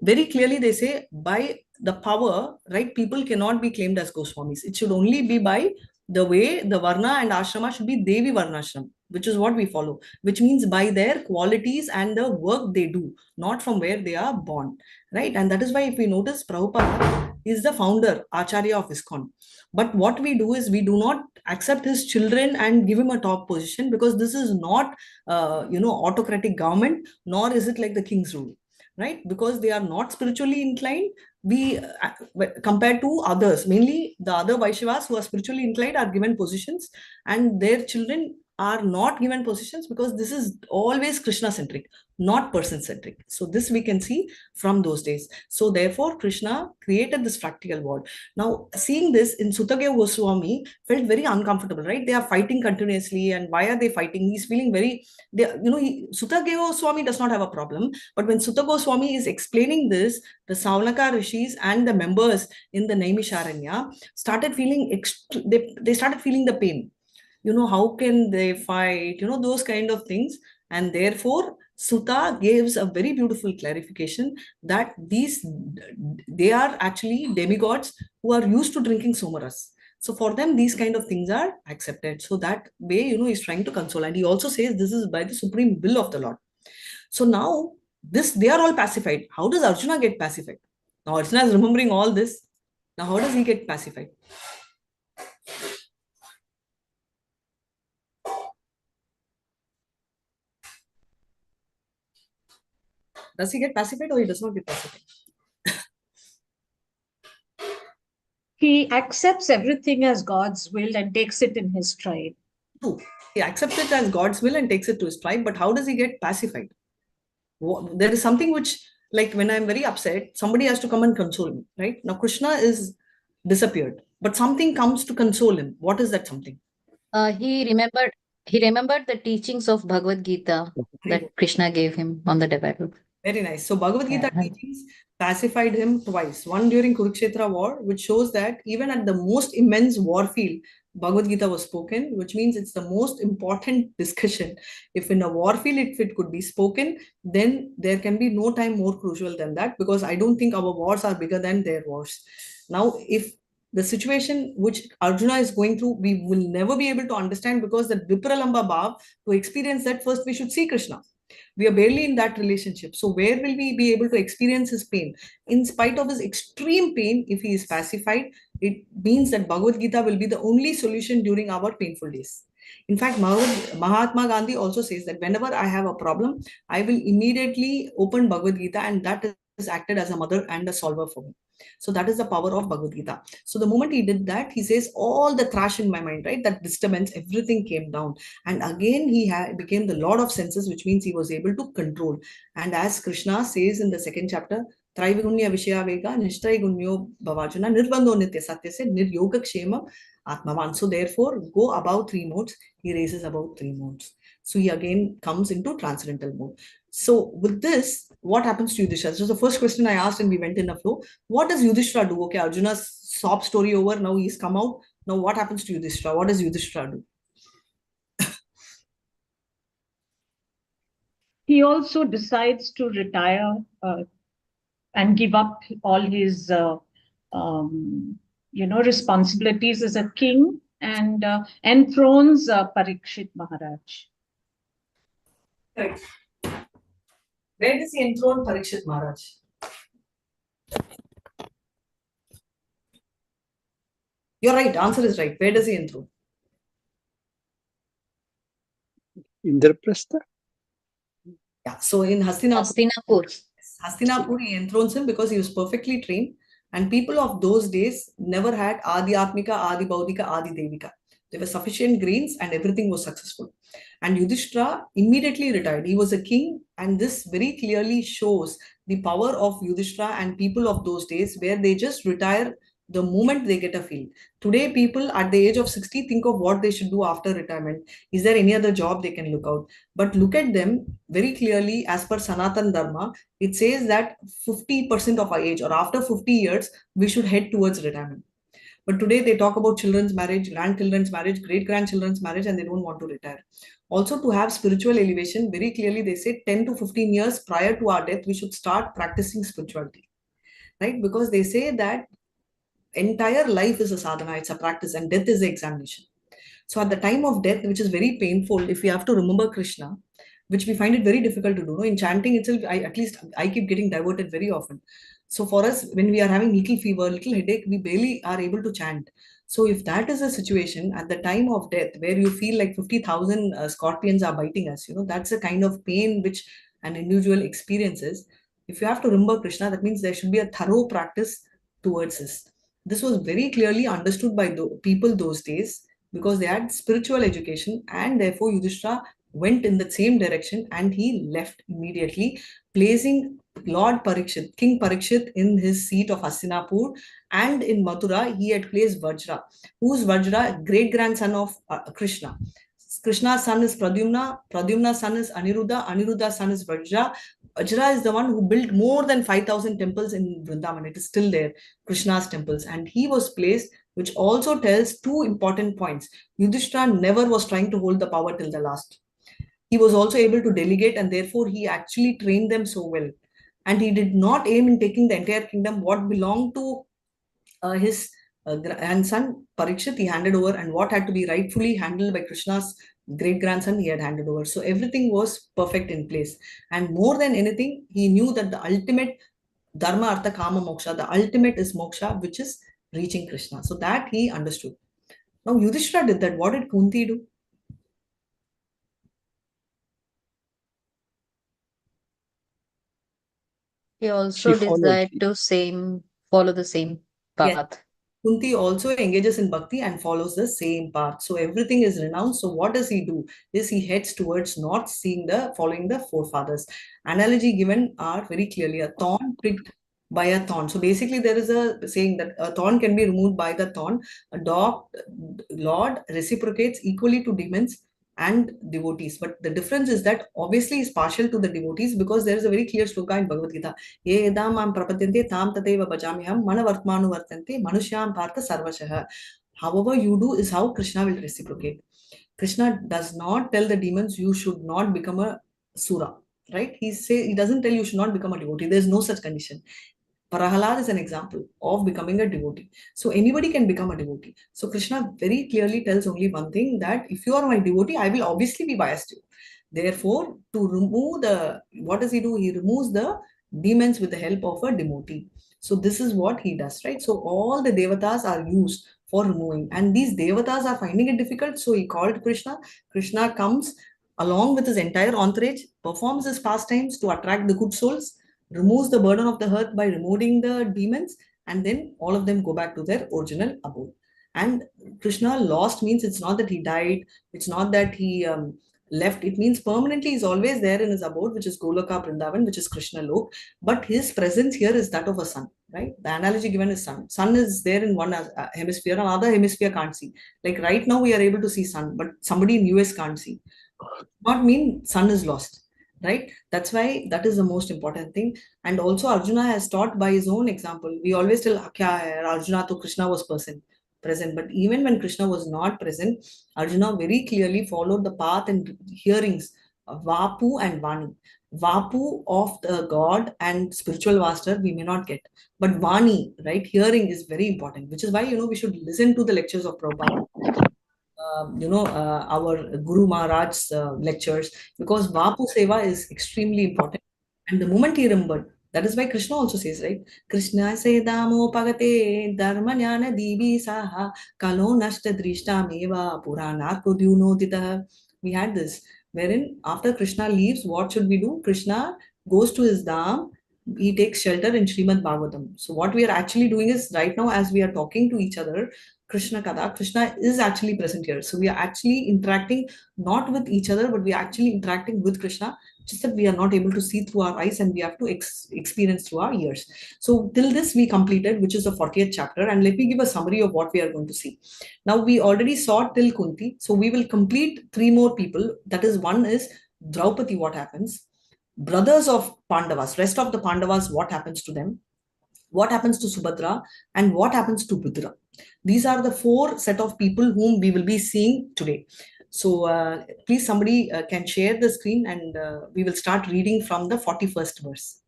very clearly they say, by the power, right, people cannot be claimed as Goswamis. It should only be by the way the Varna and Ashrama should be Devi Varnashram, which is what we follow, which means by their qualities and the work they do, not from where they are born, right? And that is why, if we notice, Prabhupada is the founder, Acharya of ISKCON. But what we do is, we do not accept his children and give him a top position, because this is not, autocratic government, nor is it like the king's rule, right? Because they are not spiritually inclined. We, compared to others, mainly the other Vaishnavas who are spiritually inclined, are given positions, and their children are not given positions, because this is always Krishna centric, not person centric. So this we can see from those days. So therefore, Krishna created this practical world. Now, seeing this in Sutagaya Goswami felt very uncomfortable, right? They are fighting continuously, and why are they fighting? He's feeling very, Sutagaya Goswami does not have a problem, but when Sutta Goswami is explaining this, the Saunaka rishis and the members in the Naimisharanya started feeling they started feeling the pain. How can they fight? Those kind of things. And therefore, Sutta gives a very beautiful clarification that they are actually demigods who are used to drinking somaras. So for them, these kind of things are accepted. So that way, he's trying to console. And he also says this is by the supreme will of the Lord. So now, they are all pacified. How does Arjuna get pacified? Now Arjuna is remembering all this. Now how does he get pacified? Does he get pacified or he does not get pacified? He accepts everything as God's will and takes it in his stride. True. He accepts it as God's will and takes it to his tribe, but how does he get pacified? There is something which, like when I'm very upset, somebody has to come and console me, right? Now Krishna is disappeared, but something comes to console him. What is that something? He remembered the teachings of Bhagavad Gita that Krishna gave him on the devotional. Very nice. So Bhagavad Gita Yeah. teachings pacified him twice. One during Kurukshetra war, which shows that even at the most immense war field, Bhagavad Gita was spoken, which means it's the most important discussion. If in a war field, if it could be spoken, then there can be no time more crucial than that, because I don't think our wars are bigger than their wars. Now, if the situation which Arjuna is going through, we will never be able to understand, because the Vipralamba Bhav, to experience that, first we should see Krishna. We are barely in that relationship. So where will we be able to experience his pain? In spite of his extreme pain, if he is pacified, it means that Bhagavad Gita will be the only solution during our painful days. In fact, Mahatma Gandhi also says that whenever I have a problem, I will immediately open Bhagavad Gita, and that is acted as a mother and a solver for me. So that is the power of Bhagavad Gita. So the moment he did that, he says all the trash in my mind, right, that disturbance, everything came down. And again, he became the Lord of senses, which means he was able to control. And as Krishna says in the second chapter, Traivigunya Vishaya Vega, Nishtraigunyo Bhavajana, Nirbandho Nitya Satya se, Niryoga Kshema Atmavan. So therefore, go above 3 modes, he raises above 3 modes. So he again comes into transcendental mode. So with this, what happens to Yudhishthira? This was the first question I asked and we went in a flow. What does Yudhishthira do? Okay, Arjuna's sob story over. Now he's come out. Now what happens to Yudhishthira? What does Yudhishthira do? He also decides to retire and give up all his, responsibilities as a king, and enthrones Parikshit Maharaj. Correct. Where does he enthrone Parikshit Maharaj? You're right. Answer is right. Where does he enthrone? Indraprastha? Yeah. So in Hastinapur, Hastinapur. he enthrones him because he was perfectly trained. And people of those days never had Adi Atmika, Adi Baudika, Adi Devika. There were sufficient grains and everything was successful. And Yudhishthira immediately retired. He was a king, and this very clearly shows the power of Yudhishthira and people of those days, where they just retire the moment they get a field. Today, people at the age of 60 think of what they should do after retirement. Is there any other job they can look out? But look at them very clearly as per Sanatan Dharma. It says that 50% of our age, or after 50 years, we should head towards retirement. But today they talk about children's marriage, grandchildren's marriage, great-grandchildren's marriage, and they don't want to retire. Also, to have spiritual elevation, very clearly they say 10 to 15 years prior to our death, we should start practicing spirituality, right? Because they say that entire life is a sadhana, it's a practice, and death is the examination. So at the time of death, which is very painful, if we have to remember Krishna, which we find it very difficult to do. No? In chanting itself, I keep getting diverted very often. So for us, when we are having little fever, little headache, we barely are able to chant. So if that is a situation at the time of death, where you feel like 50,000 scorpions are biting us, that's a kind of pain which an individual experiences. If you have to remember Krishna, that means there should be a thorough practice towards this. This was very clearly understood by people those days, because they had spiritual education, and therefore Yudhishthira went in the same direction and he left immediately, placing Lord Parikshit, King Parikshit, in his seat of Hastinapur, and in Mathura he had placed Vajra, who's Vajra, great-grandson of Krishna. Krishna's son is Pradyumna, Pradyumna's son is Aniruddha, Aniruddha's son is Vajra. Vajra is the one who built more than 5,000 temples in Vrindavan. It is still there, Krishna's temples, and he was placed, which also tells 2 important points. Yudhishthira never was trying to hold the power till the last. He was also able to delegate, and therefore he actually trained them so well. And he did not aim in taking the entire kingdom. What belonged to his grandson Parikshit, he handed over, and what had to be rightfully handled by Krishna's great-grandson, he had handed over. So everything was perfect in place. And more than anything, he knew that the ultimate Dharma, Artha, Kama, Moksha, the ultimate is Moksha, which is reaching Krishna. So that he understood. Now Yudhishthira did that. What did Kunti do? He also followed. desired to follow the same Yes. path. Kunti also engages in bhakti and follows the same path. So everything is renounced. So what does he do? Is he heads towards north, following the forefathers. Analogy given are very clearly a thorn pricked by a thorn. So basically there is a saying that a thorn can be removed by the thorn. Lord reciprocates equally to demons and devotees. But the difference is that obviously is partial to the devotees, because there is a very clear sloka in Bhagavad Gita. Ye edam mam prapadyante tam tateva bhajamiham manavartmanu vartante manusyam partha sarvashah. However you do is how Krishna will reciprocate. Krishna does not tell the demons you should not become a sura, right? He doesn't tell you should not become a devotee. There's no such condition. Prahalad is an example of becoming a devotee. So anybody can become a devotee. So Krishna very clearly tells only one thing, that if you are my devotee, I will obviously be biased to you. Therefore, to remove what does he do? He removes the demons with the help of a devotee. So this is what he does, right? So all the devatas are used for removing, and these devatas are finding it difficult. So he called Krishna. Krishna comes along with his entire entourage, performs his pastimes to attract the good souls, removes the burden of the earth by removing the demons, and then all of them go back to their original abode. And Krishna lost means it's not that he died, it's not that he left. It means permanently he's always there in his abode, which is Goloka Vrindavan, which is Krishna Lok. But his presence here is that of a sun, right? The analogy given is sun. Sun is there in one hemisphere, another hemisphere can't see. Like right now we are able to see sun, but somebody in US can't see. Not mean sun is lost, right? That's why that is the most important thing. And also Arjuna has taught by his own example. We always tell Arjuna to Krishna was present. But even when Krishna was not present, Arjuna very clearly followed the path and hearings of Vapu and Vani. Vapu of the God and spiritual master we may not get, but Vani, right, hearing is very important, which is why we should listen to the lectures of Prabhupada. Our Guru Maharaj's lectures, because Vapu Seva is extremely important. And the moment he remembered, that is why Krishna also says, right? Krishna Sedamo Pagate Dharmanyana Divi Saha Kalo Nashta Drishta Meva Puranarko Dyunodita. We had this, wherein after Krishna leaves, what should we do? Krishna goes to his dham, he takes shelter in Srimad Bhagavatam. So what we are actually doing is, right now as we are talking to each other, Krishna Kada, Krishna is actually present here. So we are actually interacting not with each other, but we are actually interacting with Krishna, just that we are not able to see through our eyes and we have to experience through our ears. So till this we completed, which is the 40th chapter. And let me give a summary of what we are going to see. Now we already saw till Kunti. So we will complete 3 more people. That is, one is Draupadi, what happens? Brothers of Pandavas, rest of the Pandavas, what happens to them? What happens to Subhadra, and what happens to Bhadra? These are the 4 set of people whom we will be seeing today. So please somebody can share the screen, and we will start reading from the 41st verse.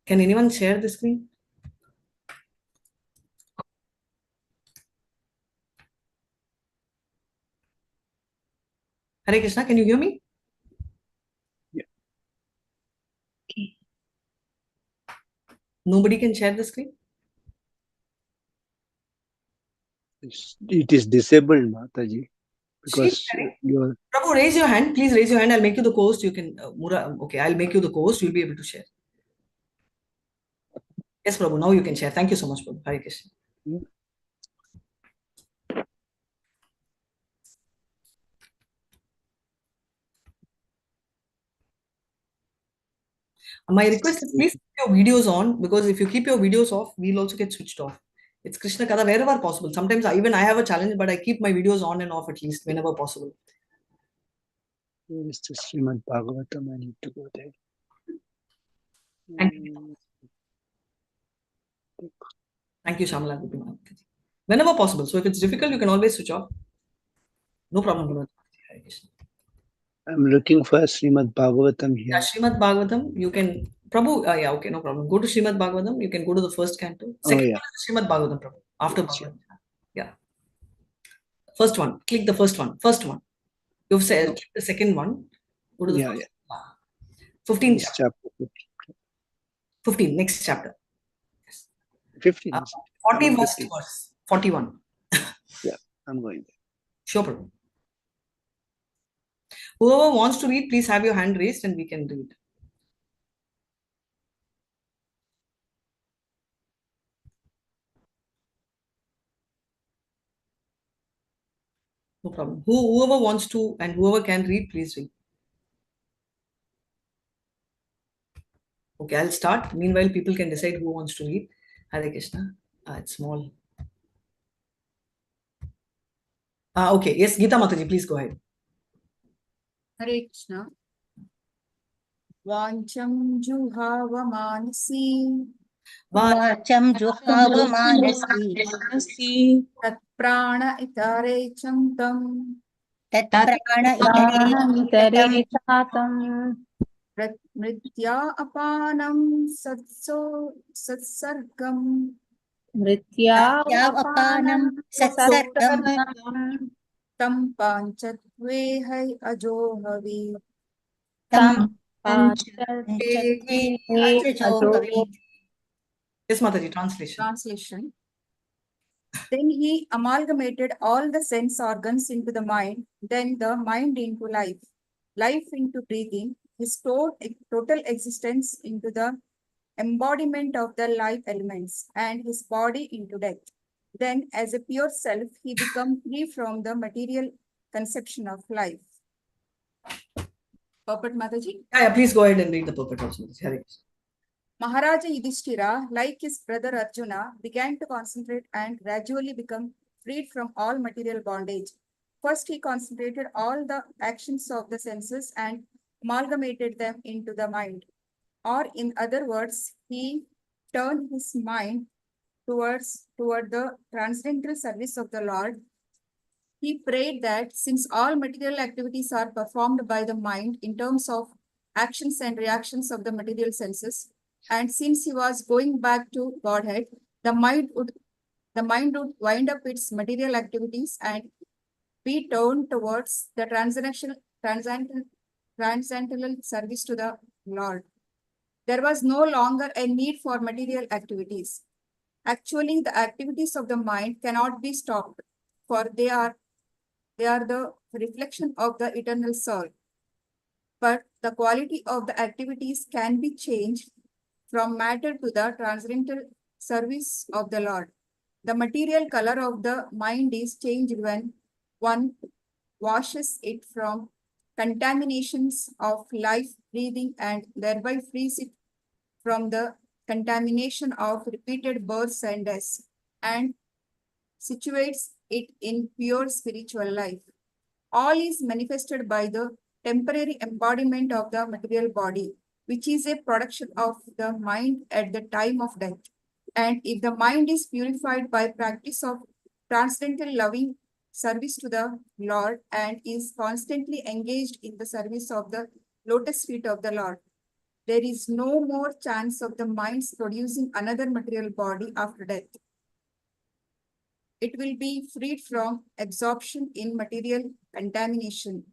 Can anyone share the screen? Hare Krishna, can you hear me? Nobody can share the screen? It is disabled, Mataji, because your... Prabhu, raise your hand. Please raise your hand. I'll make you the host. You can, okay, I'll make you the host. You'll be able to share. Yes, Prabhu, now you can share. Thank you so much, Prabhu. Hare Krishna. My request is please keep your videos on, because if you keep your videos off, we'll also get switched off. It's Krishna Kada wherever possible. Sometimes even I have a challenge, but I keep my videos on and off at least whenever possible. Where is the Srimad Bhagavatam? I need to go there. Thank you. Thank you, Shamala. Whenever possible. So if it's difficult, you can always switch off. No problem. I'm looking for Srimad Bhagavatam here. Yeah, Srimad Bhagavatam, you can, Prabhu, yeah, okay, no problem. Go to Srimad Bhagavatam, you can go to the first canto. Second one is Srimad Bhagavatam, Prabhu, after Bhagavatam. Yeah. First one, click the first one. You've said, click the second one. Go to the first. 15th chapter. 15, next chapter. Yes. 15. 41st verse. 41. Yeah, I'm going there. Sure, Prabhu. Whoever wants to read, please have your hand raised and we can read. No problem. Whoever wants to and whoever can read, please read. Okay, I'll start. Meanwhile, people can decide who wants to read. Hare Krishna. It's small. Okay, yes, Gita Mataji, please go ahead. Hare Krishna. Vancham juhava manasi. Vacham juhava manasi. Tat prana itare chantam. Tat prana itare chatam. Mritya apanam satsargam. Mritya apanam satsargam. Tam panchatve hai ajohavi. Tam panchatve ajohavi. Yes, Mataji, translation. Translation. Then he amalgamated all the sense organs into the mind, then the mind into life, life into breathing, his total existence into the embodiment of the life elements, and his body into death. Then, as a pure self, he becomes free from the material conception of life. Purport, Mataji? Yeah, please go ahead and read the purport also. Hare Krishna. Maharaja Yudhishthira, like his brother Arjuna, began to concentrate and gradually become freed from all material bondage. First, he concentrated all the actions of the senses and amalgamated them into the mind. Or in other words, he turned his mind toward the transcendental service of the Lord. He prayed that since all material activities are performed by the mind in terms of actions and reactions of the material senses, and since he was going back to Godhead, the mind would wind up its material activities and be turned towards the transcendental service to the Lord. There was no longer a need for material activities. Actually, the activities of the mind cannot be stopped, for they are the reflection of the eternal soul. But the quality of the activities can be changed from matter to the transcendental service of the Lord. The material color of the mind is changed when one washes it from contaminations of life, breathing, and thereby frees it from the contamination of repeated births and deaths, and situates it in pure spiritual life. All is manifested by the temporary embodiment of the material body, which is a production of the mind at the time of death. And if the mind is purified by practice of transcendental loving service to the Lord and is constantly engaged in the service of the lotus feet of the Lord, there is no more chance of the mind's producing another material body after death. It will be freed from absorption in material contamination.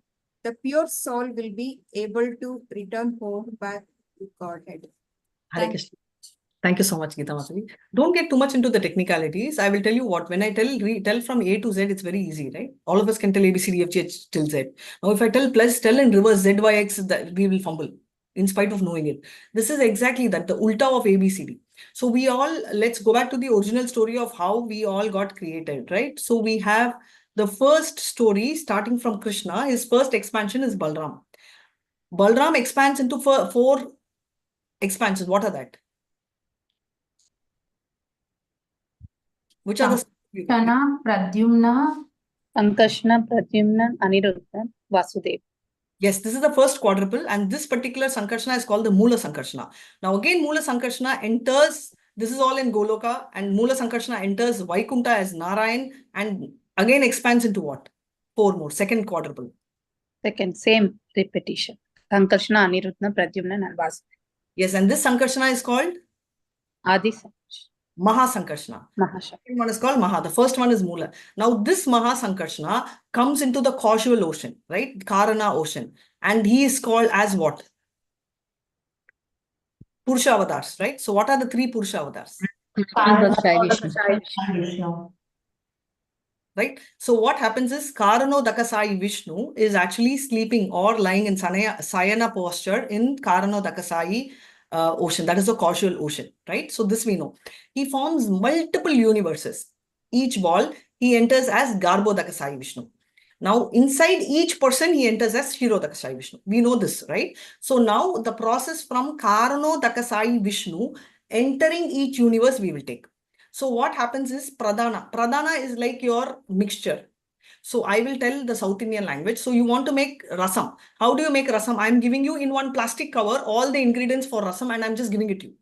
The pure soul will be able to return home back to Godhead. Hare Krishna. Thank you so much, Gita Mataji. Don't get too much into the technicalities. I will tell you what, when I tell from A to Z, it's very easy, right? All of us can tell A, B, C, D, F, G, H till Z. Now, if I tell in reverse Z, Y, X, that we will fumble in spite of knowing it. This is exactly that, the ulta of A, B, C, D. So let's go back to the original story of how we all got created, right? So we have the first story starting from Krishna. His first expansion is Balram. Balram expands into four expansions. What are that? Which are the... Shana, Pradyumna, Sankarshana, Pradyumna, Aniruddha, Vasudeva. Yes, this is the first quadruple, and this particular Sankarshana is called the Mula Sankarshana. Now again, Mula Sankarshana enters, this is all in Goloka, and Mula Sankarshana enters Vaikuntha as Narayan, and again expands into what? Four more, second quadruple. Second, same repetition. Sankarshana, Aniruddha, Pradyumna, and Vasudeva. Yes, and this Sankarshana is called? Adi Sankarshana. Maha Sankarshana. Mahashankarshana. Second one is called Maha. The first one is Mula. Now this Maha Sankarshana comes into the causal ocean, right? Karana ocean. And he is called as what? Purusha avatars, right? So what are the three Purusha avatars? Vishnu. right? So what happens is Karano Dakasai Vishnu is actually sleeping or lying in Sayana posture in Karano Dakasai ocean. That is the causal ocean, right? So this we know. He forms multiple universes. Each ball, he enters as Garbo Dakasai Vishnu. Now, inside each person, he enters as Shiro Dakasai Vishnu. We know this, right? So now the process from Karano Dakasai Vishnu entering each universe we will take. So what happens is Pradhana. Pradhana is like your mixture. So I will tell the South Indian language. So you want to make rasam. How do you make rasam? I'm giving you in one plastic cover all the ingredients for rasam and I'm just giving it to you.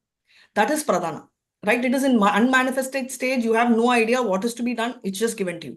That is Pradhana, right? It is in unmanifested stage. You have no idea what is to be done. It's just given to you.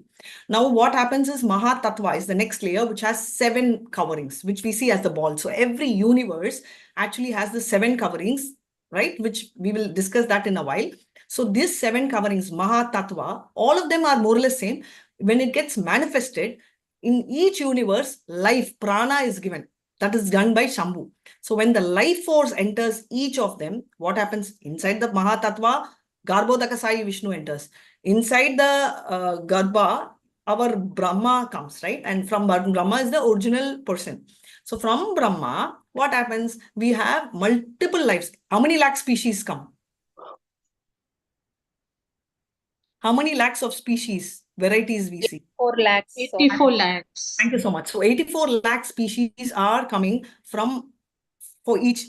Now what happens is Mahatattva is the next layer, which has 7 coverings, which we see as the ball. So every universe actually has the 7 coverings, right? Which we will discuss that in a while. So these 7 coverings, Mahatattva, all of them are more or less same. When it gets manifested, in each universe, life, prana is given. That is done by Shambhu. So when the life force enters each of them, what happens? Inside the Mahatattva, Garbhodakasai Vishnu enters. Inside the Garbha, our Brahma comes, right? And from Brahma is the original person. So from Brahma, what happens? We have multiple lives. How many lakh species come? How many lakhs of species, varieties we see? 4 lakhs. 84 lakhs. Thank you so much. So 84 lakh species are coming from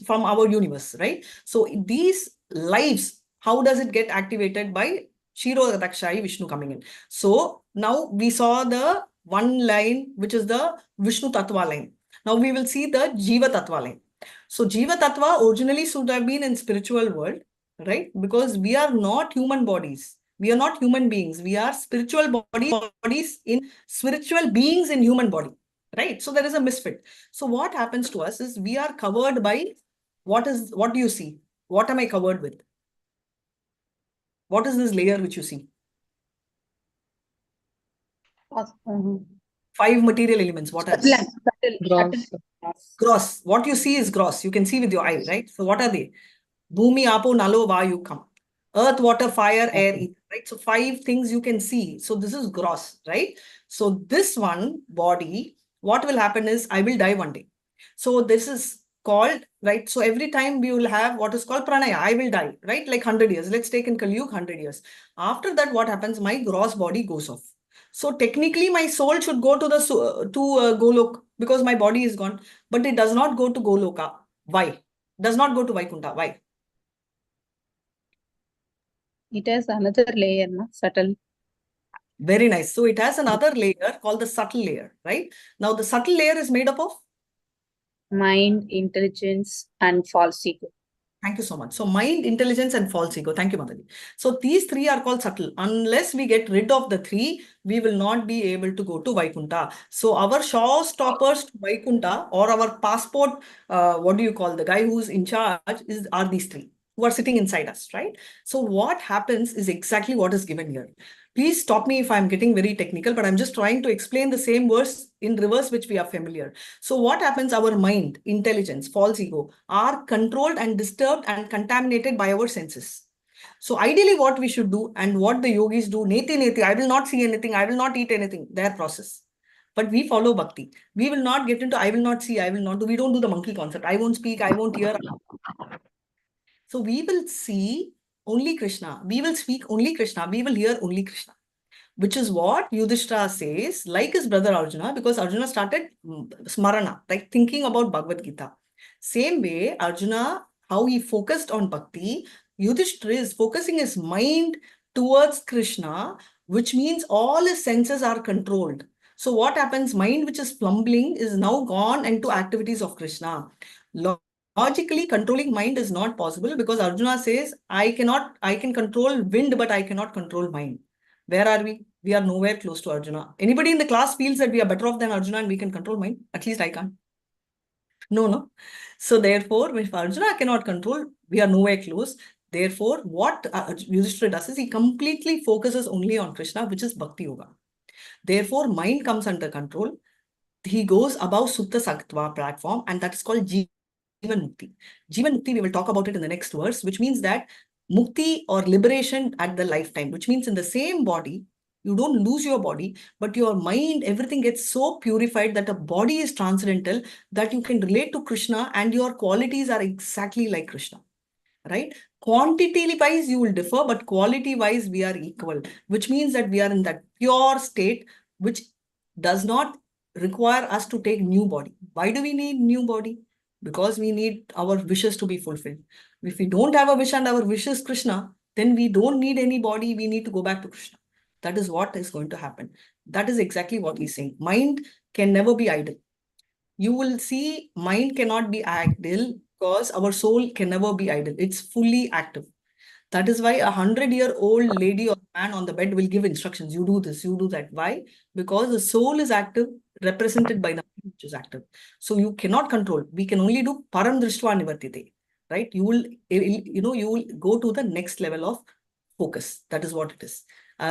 our universe, right? So these lives, how does it get activated? By Shiro Dakshai Vishnu coming in. So now we saw the one line, which is the Vishnu Tattva line. Now we will see the Jiva Tattva line. So Jiva Tattva originally should have been in spiritual world, right? Because we are not human bodies. We are not human beings. We are spiritual bodies in spiritual beings in human body, right? So there is a misfit. So what happens to us is we are covered by what do you see? What am I covered with? What is this layer which you see? 5 material elements. What are they? Gross. What you see is gross. You can see with your eye, right? So what are they? Bhumi, Apo, Nalo, Vayu, come. Earth, water, fire, air, ether, right? So 5 things you can see. So this is gross, right? So this one body, what will happen is I will die one day. So this is called, right? So every time we will have what is called pranaya, I will die, right? Like 100 years. Let's take in Kali Yuga 100 years. After that, what happens? My gross body goes off. So technically, my soul should go to the Golok because my body is gone, but it does not go to Goloka. Why? Does not go to Vaikunta. Why? It has another layer, no? Subtle. Very nice. So it has another layer called the subtle layer, right? Now the subtle layer is made up of Mind, intelligence, and false ego. Thank you so much. So mind, intelligence, and false ego. Thank you, Madhuri. So these 3 are called subtle. Unless we get rid of the 3, we will not be able to go to Vaikunta. So our showstoppers to Vaikunta or our passport, what do you call the guy who's in charge are these 3 who are sitting inside us, right? So what happens is exactly what is given here. Please stop me if I'm getting very technical, but I'm just trying to explain the same verse in reverse, which we are familiar. So what happens? Our mind, intelligence, false ego are controlled and disturbed and contaminated by our senses. So ideally what we should do and what the yogis do, neti neti, I will not see anything, I will not eat anything, their process. But we follow bhakti. We will not get into I will not see, I will not do. We don't do the monkey concept. I won't speak, I won't hear. So we will see only Krishna. We will speak only Krishna. We will hear only Krishna. Which is what Yudhishthira says, like his brother Arjuna, because Arjuna started smarana, like thinking about Bhagavad Gita. Same way, Arjuna, how he focused on bhakti, Yudhishthira is focusing his mind towards Krishna, which means all his senses are controlled. So what happens? Mind which is plumbling is now gone into activities of Krishna. Logically, controlling mind is not possible because Arjuna says, I can control wind, but I cannot control mind. Where are we? We are nowhere close to Arjuna. Anybody in the class feels that we are better off than Arjuna and we can control mind? At least I can't. No. So therefore, if Arjuna cannot control, we are nowhere close. Therefore, what Yudhishthira does is he completely focuses only on Krishna, which is Bhakti Yoga. Therefore, mind comes under control. He goes above Sutta Sattva platform, and that is called Jivan Mukti. Jivan Mukti, we will talk about it in the next verse, which means that Mukti or liberation at the lifetime, which means in the same body, You don't lose your body, but your mind, everything gets so purified that a body is transcendental, that you can relate to Krishna and your qualities are exactly like Krishna, right? Quantity wise, you will differ, but quality wise, we are equal, which means that we are in that pure state, which does not require us to take new body. Why do we need new body? Because we need our wishes to be fulfilled. If we don't have a wish and our wish is Krishna, then we don't need any body. We need to go back to Krishna. That is what is going to happen. That is exactly what he's saying. Mind can never be idle. You will see mind cannot be idle because our soul can never be idle. It's fully active. That is why 100-year-old lady or man on the bed will give instructions. You do this, you do that. Why? Because the soul is active, represented by the mind which is active. So you cannot control. We can only do param drishtva nivartite, right? You will go to the next level of focus. That is what it is.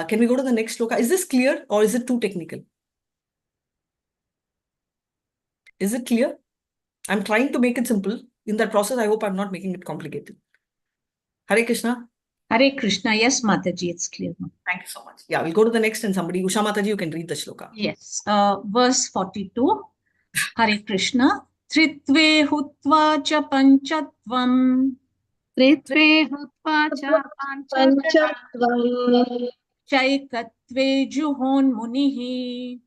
Can we go to the next sloka? Is this clear or is it too technical? Is it clear? I'm trying to make it simple. In that process, I hope I'm not making it complicated. Hare Krishna. Hare Krishna. Yes, Mataji, it's clear. Thank you so much. Yeah, we'll go to the next and somebody, Usha Mataji, you can read the shloka. Yes. Verse 42. Hare Krishna. Tritve hutva cha panchatvam. Tritve hutva cha panchatvam. Chaikatve juhon munihi.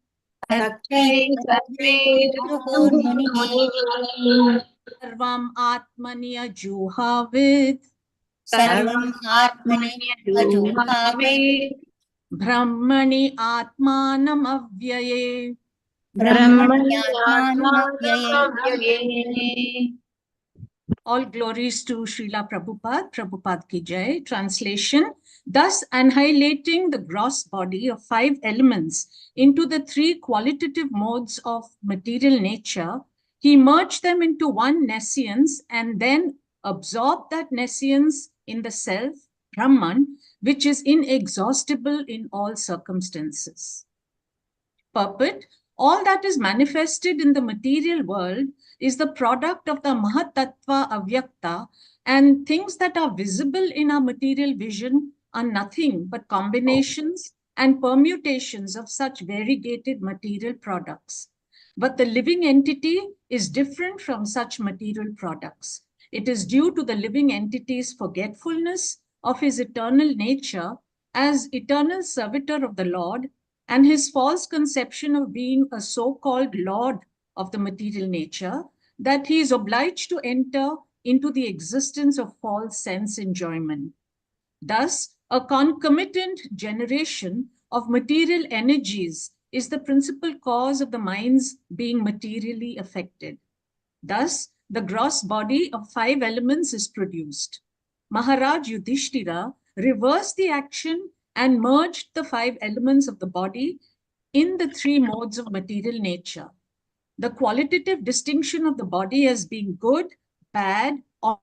Sarvam atmani ajuhavid. Sarvam atmani ajuhavid. Brahmani atmanam avyaye. Brahmani atmanam avyaye. All glories to Srila Prabhupada, Prabhupada ki jai. Translation. Thus annihilating the gross body of 5 elements into the 3 qualitative modes of material nature, he merged them into one nescience and then absorbed that nescience in the self, Brahman, which is inexhaustible in all circumstances. Purport. All that is manifested in the material world is the product of the Mahatattva Avyakta, and things that are visible in our material vision are nothing but combinations and permutations of such variegated material products. But the living entity is different from such material products. It is due to the living entity's forgetfulness of his eternal nature as eternal servitor of the Lord, and his false conception of being a so-called Lord of the material nature, that he is obliged to enter into the existence of false sense enjoyment. Thus, a concomitant generation of material energies is the principal cause of the mind's being materially affected. Thus, the gross body of 5 elements is produced. Maharaj Yudhishthira reversed the action and merged the 5 elements of the body in the 3 modes of material nature. The qualitative distinction of the body as being good, bad, or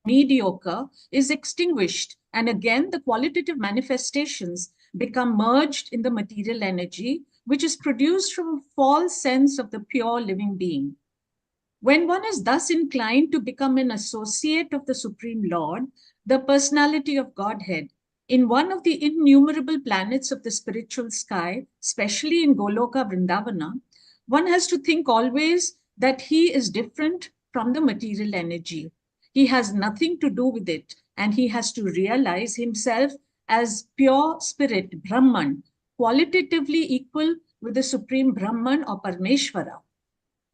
mediocre is extinguished, and again the qualitative manifestations become merged in the material energy, which is produced from a false sense of the pure living being. When one is thus inclined to become an associate of the Supreme Lord, the personality of Godhead, in one of the innumerable planets of the spiritual sky, especially in Goloka Vrindavana, one has to think always that he is different from the material energy. He has nothing to do with it, and he has to realize himself as pure spirit, Brahman, qualitatively equal with the Supreme Brahman or Parmeshwara.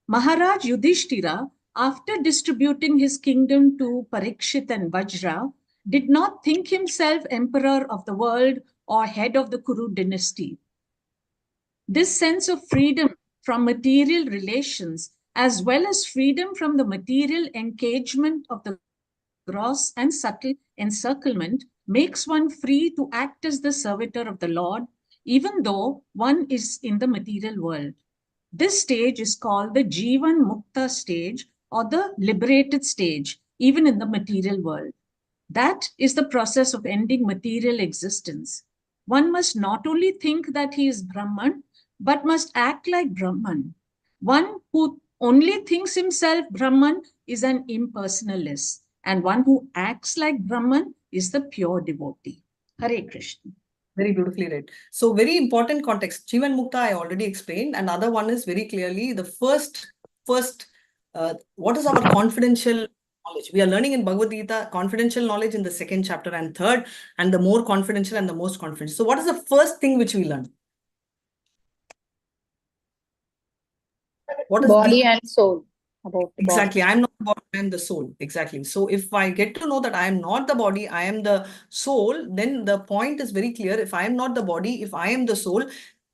Maharaj Yudhishthira, after distributing his kingdom to Parikshit and Vajra, did not think himself emperor of the world or head of the Kuru dynasty. This sense of freedom from material relations, as well as freedom from the material engagement of the gross and subtle encirclement, makes one free to act as the servitor of the Lord, even though one is in the material world. This stage is called the Jivan Mukta stage, or the liberated stage, even in the material world. That is the process of ending material existence. One must not only think that he is Brahman, but must act like Brahman. One who only thinks himself Brahman is an impersonalist, and one who acts like Brahman is the pure devotee. Hare Krishna. Very beautifully read. So very important context. Jivan Mukta I already explained. Another one is very clearly the first, what is our confidential knowledge? We are learning in Bhagavad Gita confidential knowledge in the second chapter and third, and the more confidential and the most confidential. So what is the first thing which we learn? What is Body and soul. About the exactly, body. I am not the body, I am the soul. Exactly. So if I get to know that I am not the body, I am the soul, then the point is very clear. If I am not the body, if I am the soul,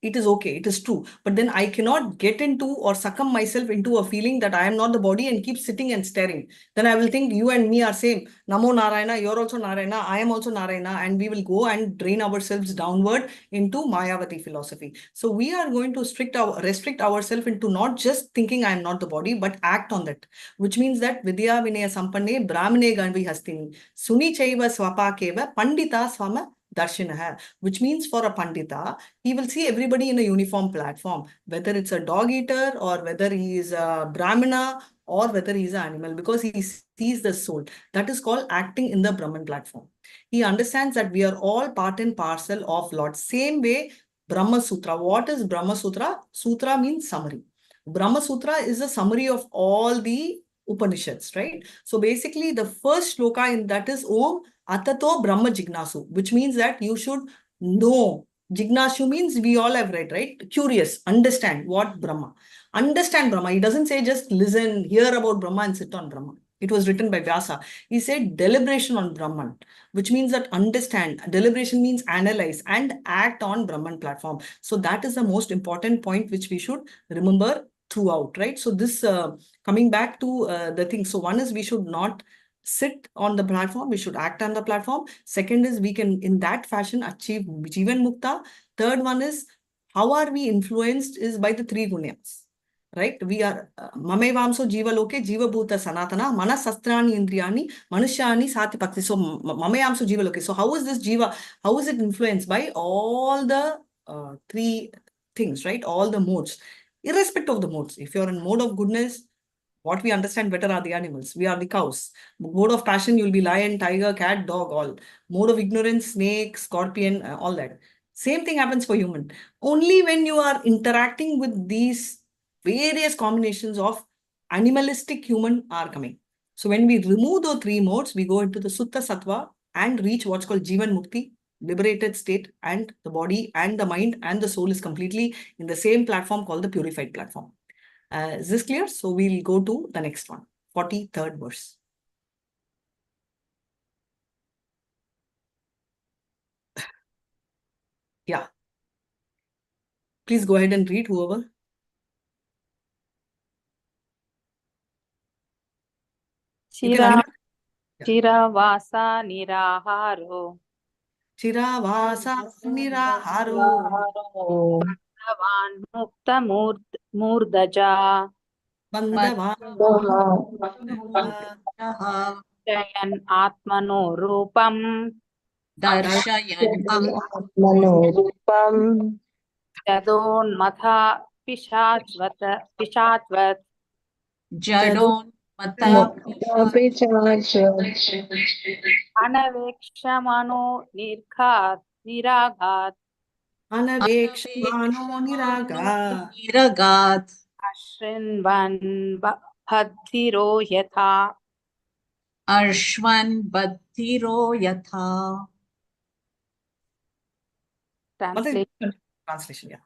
it is okay, it is true. But then I cannot get into or succumb myself into a feeling that I am not the body and keep sitting and staring. Then I will think you and me are same. Namo Narayana, you're also Narayana, I am also Narayana, and we will go and drain ourselves downward into Mayavati philosophy. So we are going to restrict ourselves into not just thinking I am not the body, but act on that. Which means that Vidya Vinaya Sampanne Brahmane Ganvi Hastini Suni Chaiva Swapakeva Pandita Swama Darshinaha, which means for a Pandita, he will see everybody in a uniform platform, whether it's a dog eater or whether he is a Brahmana or whether he's an animal, because he sees the soul. That is called acting in the Brahman platform. He understands that we are all part and parcel of Lord. Same way, Brahma Sutra. What is Brahma Sutra? Sutra means summary. Brahma Sutra is a summary of all the Upanishads, right? So basically, the first shloka in that is Om Atato Brahma Jignasu, which means that you should know. Jignasu means we all have read, right? Curious, understand what Brahma. Understand Brahma. He doesn't say just listen, hear about Brahma and sit on Brahma. It was written by Vyasa. He said deliberation on Brahman, which means that understand. Deliberation means analyze and act on Brahman platform. So that is the most important point which we should remember throughout, right? So this coming back to the thing. So one is we should not sit on the platform, we should act on the platform. Second is we can in that fashion achieve Jivan Mukta. Third one is how are we influenced is by the three gunyas. Right? We are Mamevamso Jiva Loke, Jiva Bhuta Sanatana, Manasastrani Indriyani, Manushani Sati Pakti. So Mamevamso Jiva Loke. So how is this Jiva? How is it influenced by all the three things, right? All the modes, irrespective of the modes. If you're in mode of goodness, what we understand better are the animals. We are the cows. Mode of passion, you'll be lion, tiger, cat, dog, all. Mode of ignorance, snake, scorpion, all that. Same thing happens for human. Only when you are interacting with these various combinations of animalistic human are coming. So when we remove those three modes, we go into the Sutta Sattva and reach what's called Jivan Mukti, liberated state, and the body and the mind and the soul is completely in the same platform called the purified platform. Is this clear? So we'll go to the next one, 43rd verse. Yeah. Please go ahead and read, whoever. Chiravasa niraharo. Chiravasa niraharo. Bandhavan mukta murdaja. Bandhavan Darshayan atmano rupam. Darshayan Manorupam Jadon matha pishatvat. Jadon Mata Anavekshamano niraghat. Anavekshamano niraga. Niragat Ashrinvan bhadhiro yatha. Arshvan Badhiro Yatha. Translation, yeah.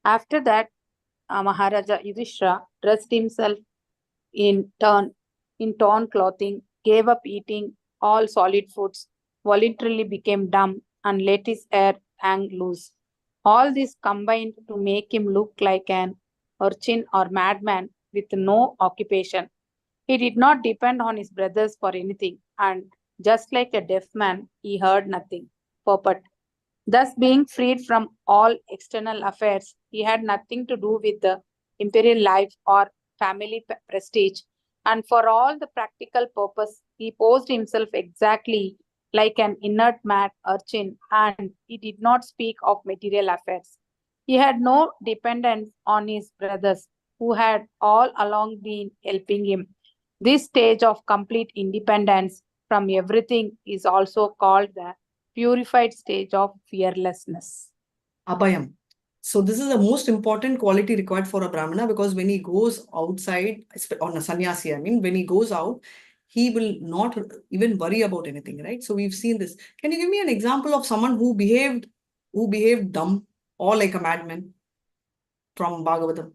After that, Maharaja Yudhishthira dressed himself in torn clothing, gave up eating all solid foods, voluntarily became dumb, and let his hair hang loose. All this combined to make him look like an urchin or madman with no occupation. He did not depend on his brothers for anything, and just like a deaf man, he heard nothing. Purport. Thus, being freed from all external affairs, he had nothing to do with the imperial life or family prestige, and for all the practical purpose, he posed himself exactly like an inert mad urchin, and he did not speak of material affairs. He had no dependence on his brothers, who had all along been helping him. This stage of complete independence from everything is also called the purified stage of fearlessness. Abhayam. So this is the most important quality required for a Brahmana, because when he goes outside, on a sannyasi, I mean, when he goes out, he will not even worry about anything, right? So we've seen this. Can you give me an example of someone who behaved dumb or like a madman from Bhagavatam?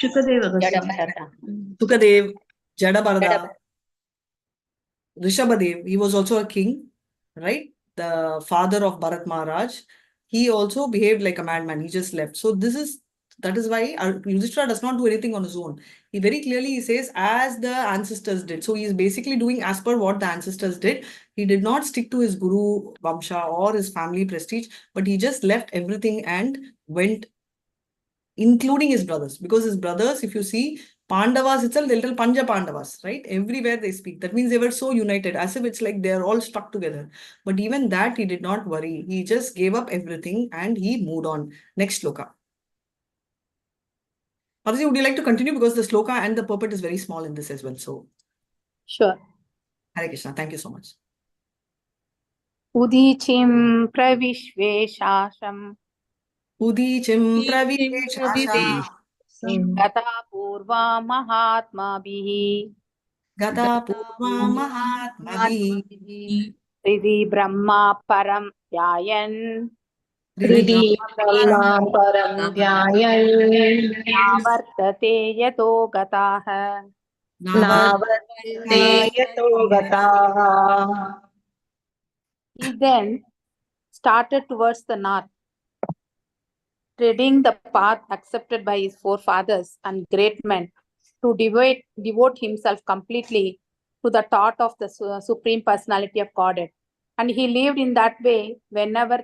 Shukadeva Sukadev, Jadabarada, Rishabhadev, he was also a king, right? The father of Bharat Maharaj. He also behaved like a madman. He just left. So that is why Yudhishthira does not do anything on his own. He very clearly says, as the ancestors did. So he is basically doing as per what the ancestors did. He did not stick to his Guru Vamsha or his family prestige, but he just left everything and went, including his brothers. Because his brothers, if you see, Pandavas itself, they'll tell Panja Pandavas, right? Everywhere they speak. That means they were so united, as if it's like they're all stuck together. But even that, he did not worry. He just gave up everything and he moved on. Next sloka. Mataji, would you like to continue? Because the sloka and the purport is very small in this as well. So, sure. Hare Krishna. Thank you so much. Udicim pravishveshasham Udicim pravishveshasham Gata purva mahatmabhihi Gata purva mahatmabhihi Tridi Brahma param dhyayan Tridi Brahma Param Dhyayan Navartate yato gataha Navartate Yato Gataha. He then started towards the north, treading the path accepted by his forefathers and great men to devote himself completely to the thought of the Supreme Personality of Godhead. And he lived in that way wherever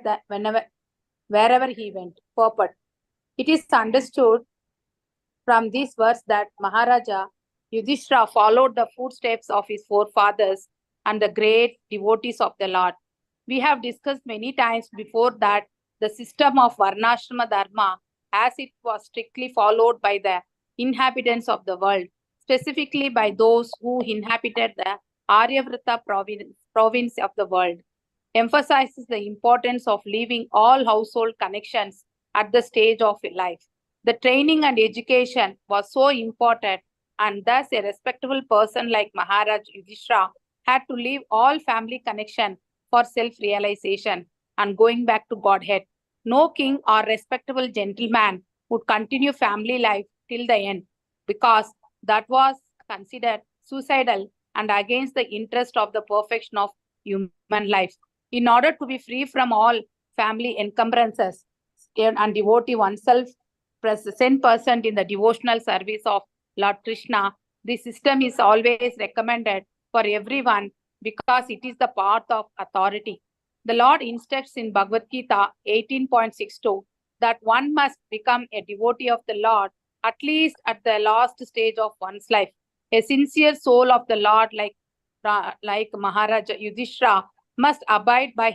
he went. Purport. It is understood from this verse that Maharaja Yudhishthira followed the footsteps of his forefathers and the great devotees of the Lord. We have discussed many times before that the system of Varnashrama Dharma, as it was strictly followed by the inhabitants of the world, specifically by those who inhabited the Aryavrata province of the world, emphasizes the importance of leaving all household connections at the stage of life. The training and education was so important, and thus a respectable person like Maharaj Yudhishthira had to leave all family connection for self-realization and going back to Godhead. No king or respectable gentleman would continue family life till the end, because that was considered suicidal and against the interest of the perfection of human life. In order to be free from all family encumbrances and devotee oneself 100% in the devotional service of Lord Krishna, this system is always recommended for everyone because it is the path of authority. The Lord instructs in Bhagavad Gita 18.62 that one must become a devotee of the Lord at least at the last stage of one's life. A sincere soul of the Lord like Maharaja Yudhishthira must abide by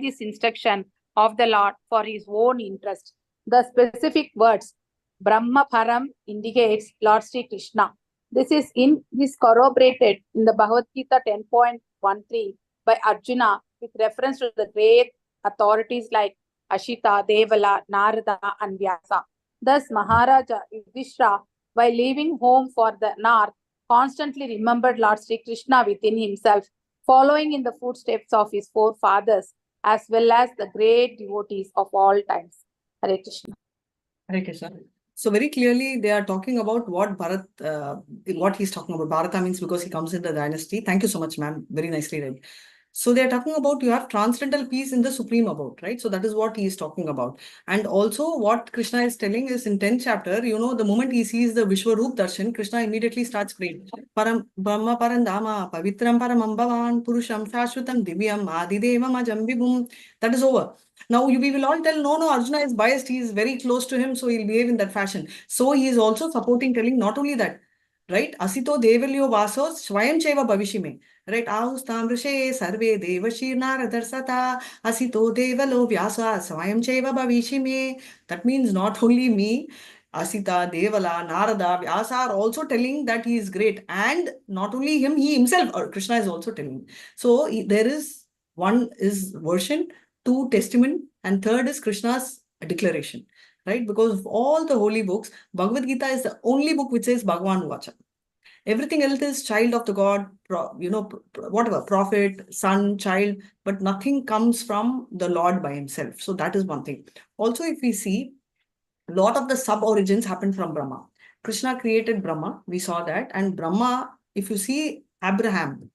this instruction of the Lord for his own interest. The specific words Brahma Param indicates Lord Sri Krishna. This is corroborated in the Bhagavad Gita 10.13 by Arjuna with reference to the great authorities like Ashita, Devala, Narada, and Vyasa. Thus, Maharaja Yudhishthira, while leaving home for the north, constantly remembered Lord Sri Krishna within himself, following in the footsteps of his forefathers, as well as the great devotees of all times. Hare Krishna. Hare Krishna. So very clearly, they are talking about what what he's talking about. Bharata means because he comes in the dynasty. Thank you so much, ma'am. Very nicely read. So they're talking about you have transcendental peace in the supreme abode, right? So that is what he is talking about. And also what Krishna is telling is in 10th chapter, the moment he sees the Vishwaroop Darshan, Krishna immediately starts praying. Param Brahma Parandama, Pavitram Paramam Bhavan, Purusham Shashvatam Divyam, Adidevam Ajam Vibhum. That is over. Now we will all tell, no, Arjuna is biased. He is very close to him, so he'll behave in that fashion. So he is also supporting, telling not only that, right? Asito devalyo vasos swayam cheva bhavishime. Right? Austam rishe sarve devashi naradarsata asito devalo vyasa swayam cheva bhavishime. That means not only me, Asita, Devala, Narada, Vyasa are also telling that he is great. And not only him, he himself, or Krishna is also telling. So there is one is version, two testament, and third is Krishna's declaration, right? Because of all the holy books, Bhagavad Gita is the only book which says Bhagavan Vacha. Everything else is child of the God, whatever, prophet, son, child, but nothing comes from the Lord by himself. So that is one thing. Also, if we see, a lot of the sub-origins happened from Brahma. Krishna created Brahma, we saw that. And Brahma, if you see Abraham,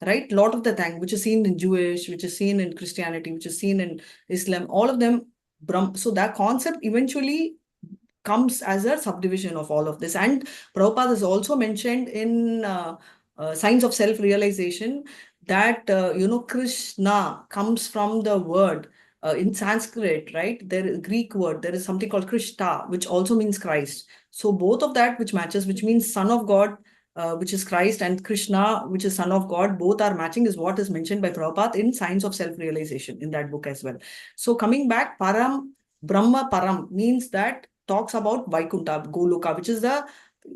right, lot of the thing which is seen in Jewish, which is seen in Christianity, which is seen in Islam, all of them, so that concept eventually comes as a subdivision of all of this. And Prabhupada has also mentioned in Signs of Self-Realization that, Krishna comes from the word in Sanskrit, right? There is Greek word, there is something called Krishna, which also means Christ. So both of that, which matches, which means son of God, which is Christ, and Krishna, which is son of God, both are matching, is what is mentioned by Prabhupada in Signs of Self-Realization in that book as well. So coming back, Param, Brahma Param means that talks about Vaikuntha, Goloka, which is the,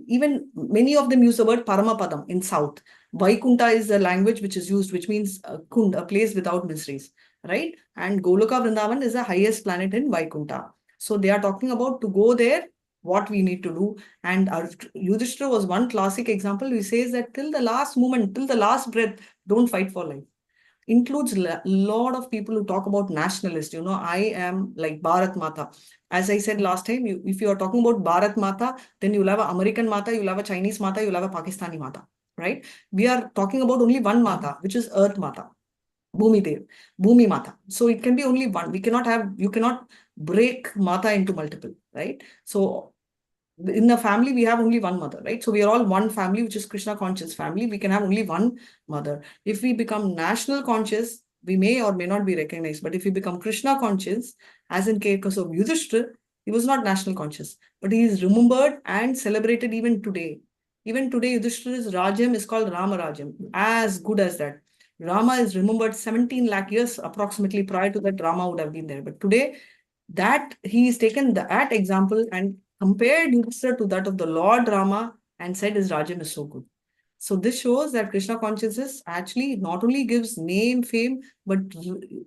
even many of them use the word Paramapadam in South. Vaikuntha is the language which is used, which means Kund, a place without miseries, right? And Goloka Vrindavan is the highest planet in Vaikuntha. So they are talking about to go there, what we need to do. And Yudhishthira was one classic example. He says that till the last moment, till the last breath, don't fight for life. Includes a lot of people who talk about nationalist. I am like Bharat Mata. As I said last time, if you are talking about Bharat Mata, then you'll have an American Mata, you'll have a Chinese Mata, you'll have a Pakistani Mata, right? We are talking about only one Mata, which is Earth Mata, Bhumi Dev, Bhumi Mata. So it can be only one. You cannot break Mata into multiple, right? So in the family, we have only one mother, right? So we are all one family, which is Krishna conscious family. We can have only one mother. If we become national conscious, we may or may not be recognized. But if we become Krishna conscious, as in case of Yudhishthira, he was not national conscious, but he is remembered and celebrated even today. Even today, Yudhishthira's Rajyam is called Rama Rajyam, as good as that. Rama is remembered 17 lakh years approximately prior to that. Rama would have been there. But today, that he is taken that example and compared Yudhishthira to that of the Lord Rama and said his Rajyam is so good. So this shows that Krishna consciousness actually not only gives name, fame, but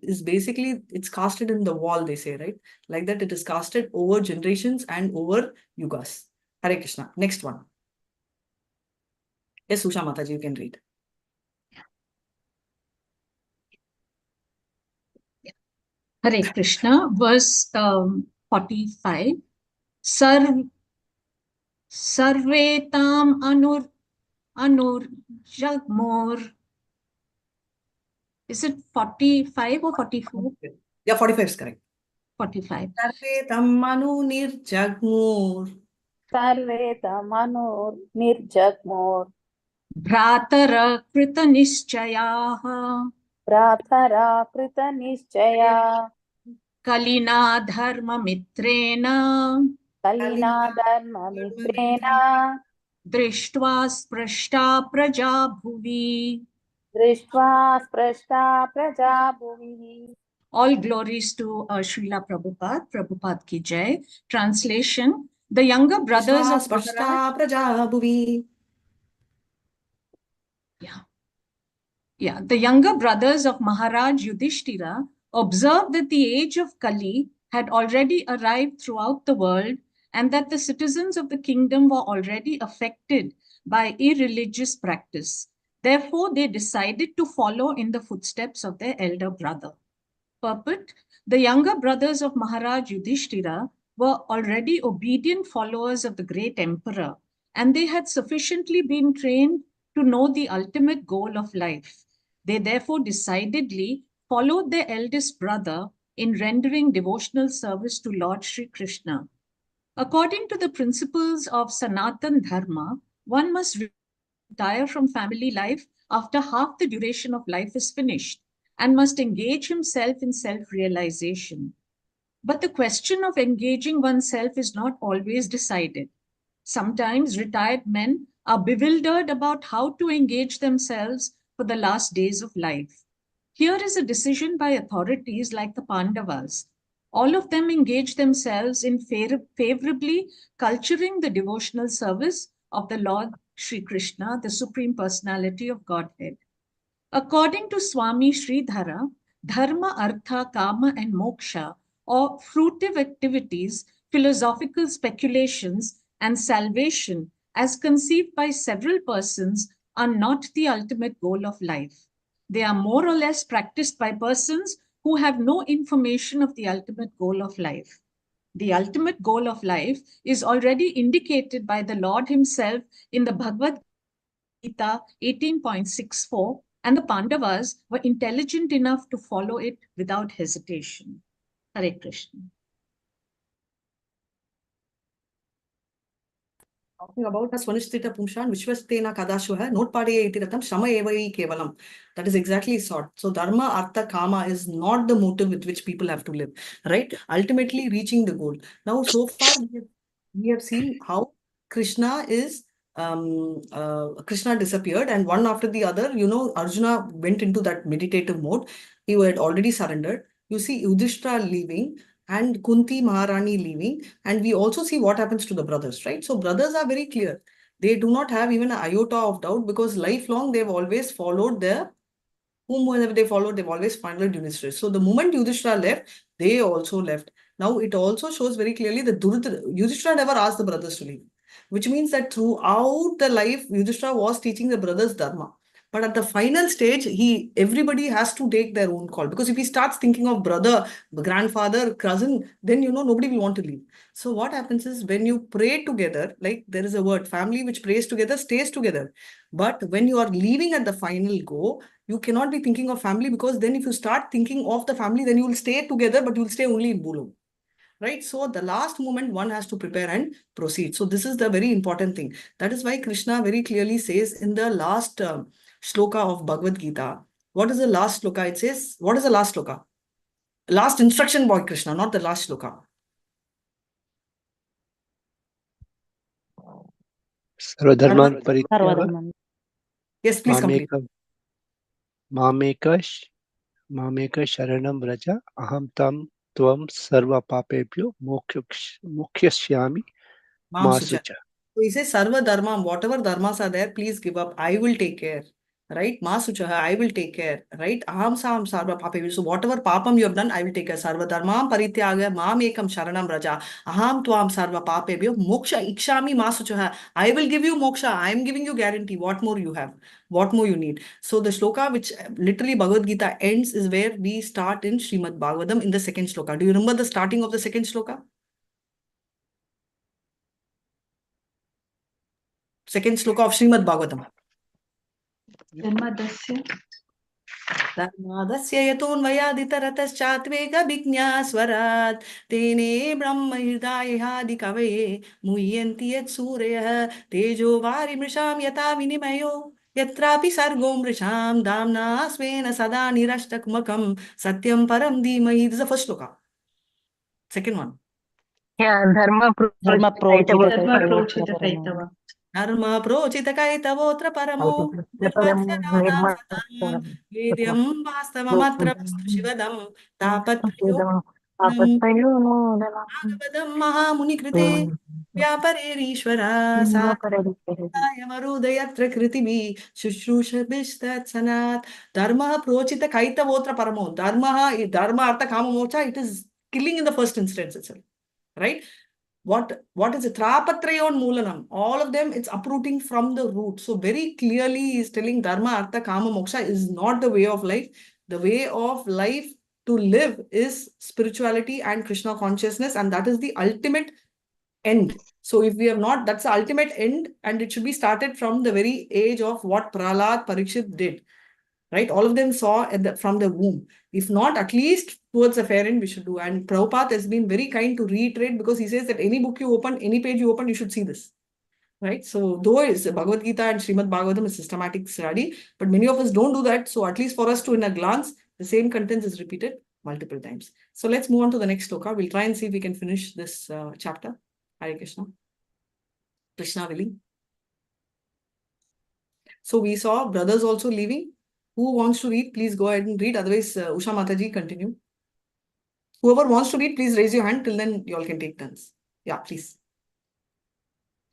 is basically, it's casted in the wall, they say, right? Like that, it is casted over generations and over yugas. Hare Krishna. Next one. Yes, Usha Mataji, you can read. Hare Krishna, verse 45. Sarvetam anur jagmor. Is it 45 or 44? Yeah, 45 is correct. 45. Sarvetam manu nirjagmur. Sarvetam anur nirjagmor. Bhratara krita nischayaha. Prathara krita nischaya. Kalina dharma mitrena. Kalina dharma mitrena. Drishtva sprashta praja bhuvi. Drishtva sprashta praja bhuvi. All glories to Srila Prabhupada. Prabhupada ki jai. Translation. The younger brothers of Maharaj. The younger brothers of Maharaj Yudhishthira observed that the age of Kali had already arrived throughout the world and that the citizens of the kingdom were already affected by irreligious practice. Therefore, they decided to follow in the footsteps of their elder brother. Purport: the younger brothers of Maharaj Yudhishthira were already obedient followers of the great emperor, and they had sufficiently been trained to know the ultimate goal of life. They therefore decidedly followed their eldest brother in rendering devotional service to Lord Sri Krishna. According to the principles of Sanatan Dharma, one must retire from family life after half the duration of life is finished and must engage himself in self-realization. But the question of engaging oneself is not always decided. Sometimes retired men are bewildered about how to engage themselves for the last days of life. Here is a decision by authorities like the Pandavas. All of them engage themselves in favorably culturing the devotional service of the Lord Sri Krishna, the Supreme Personality of Godhead. According to Swami Sridhara, dharma, artha, kama, and moksha, or fruitive activities, philosophical speculations, and salvation, as conceived by several persons, are not the ultimate goal of life. They are more or less practiced by persons who have no information of the ultimate goal of life. The ultimate goal of life is already indicated by the Lord Himself in the Bhagavad Gita 18.64, and the Pandavas were intelligent enough to follow it without hesitation. Hare Krishna. Talking about Swanisthita Pumshan, Vishwastena Kadashuha, Not Padiya Itiratam, Shama Evai Kevalam. That is exactly sought. So Dharma, Artha, Kama is not the motive with which people have to live, right? Ultimately reaching the goal. Now, so far we have seen how Krishna is Krishna disappeared, and one after the other, Arjuna went into that meditative mode. He had already surrendered. You see Yudhishthira leaving and Kunti Maharani leaving, and we also see what happens to the brothers, right? So brothers are very clear. They do not have even an iota of doubt, because lifelong they've always followed whomever they followed, they've always followed Yudhishthira. So the moment Yudhishthira left, they also left. Now it also shows very clearly that Yudhishthira never asked the brothers to leave, which means that throughout the life, Yudhishthira was teaching the brothers Dharma. But at the final stage, everybody has to take their own call. Because if he starts thinking of brother, grandfather, cousin, then nobody will want to leave. So what happens is, when you pray together, like there is a word, family which prays together stays together. But when you are leaving at the final go, you cannot be thinking of family, because then if you start thinking of the family, then you will stay together, but you will stay only in Bulu. Right? So the last moment one has to prepare and proceed. So this is the very important thing. That is why Krishna very clearly says in the last shloka of Bhagavad Gita. What is the last shloka? It says, what is the last shloka? Last instruction by Krishna, not the last shloka. Sarvadharman Parityaga. Yes, please complete. Mameka Sharanam Raja Aham Tam Tvam Sarva Papebhyo Mokhyashyami Masucha. So he says, Sarva Dharma, whatever dharmas are there, please give up. I will take care. Right? Masucha, I will take care. Right? Aham Sam Sarva Papebhyo. So whatever papam you have done, I will take care. Sarva Dharma Parityaga Mamekam Sharanam Raja Aham Tvam Sarva Papebhyo Moksha Ikshami Masucha. I will give you moksha. I am giving you guarantee. What more you have? What more you need? So the shloka which literally Bhagavad Gita ends is where we start in Srimad Bhagavatam in the second shloka. Do you remember the starting of the second shloka? Second shloka of Srimad Bhagavatam. Dharmadasya yatonvayaditarataschatvega bhiknyasvarat tene brahma hridayahadi kavaye muhyanti yat surya tejo vari mrisham yata vinimayo yatrapi sargo mrisham damna svena sada nirashtakmakam satyam param dhimahi. This is the first shloka. Second one. Yeah, Dharma Kaitava. Dharma prochita kaitavotra paramo nirvatsyanam satam vedyam vastavamatra vastu shivadam tapatriyo bhagavadam mahamuni krite vyaparerishvara sayamarudayatra kritivi shushrushabishtat sanat. Dharma prochita kaitavotra paramo. Dharma artha kama moksha, it is killing in the first instance itself. Right? What is it? Trapatrayon Moolanam. All of them, it's uprooting from the root. So very clearly he is telling Dharma, Artha, Kama, Moksha is not the way of life. The way of life to live is spirituality and Krishna consciousness, and that is the ultimate end. So if we have not, that's the ultimate end, and it should be started from the very age of what Prahlad, Parikshit did. Right? All of them saw from the womb. If not, at least towards the fair end we should do. And Prabhupada has been very kind to reiterate, because he says that any book you open, any page you open, you should see this. Right? So though it's Bhagavad Gita and Srimad Bhagavatam is systematic study, but many of us don't do that. So at least for us to, in a glance, the same contents is repeated multiple times. So let's move on to the next sloka. We'll try and see if we can finish this chapter. Hare Krishna. Krishna willing. So we saw brothers also leaving. Who wants to read? Please go ahead and read. Otherwise, Usha Mataji, continue. Whoever wants to read, please raise your hand. Till then, you all can take turns. Yeah, please.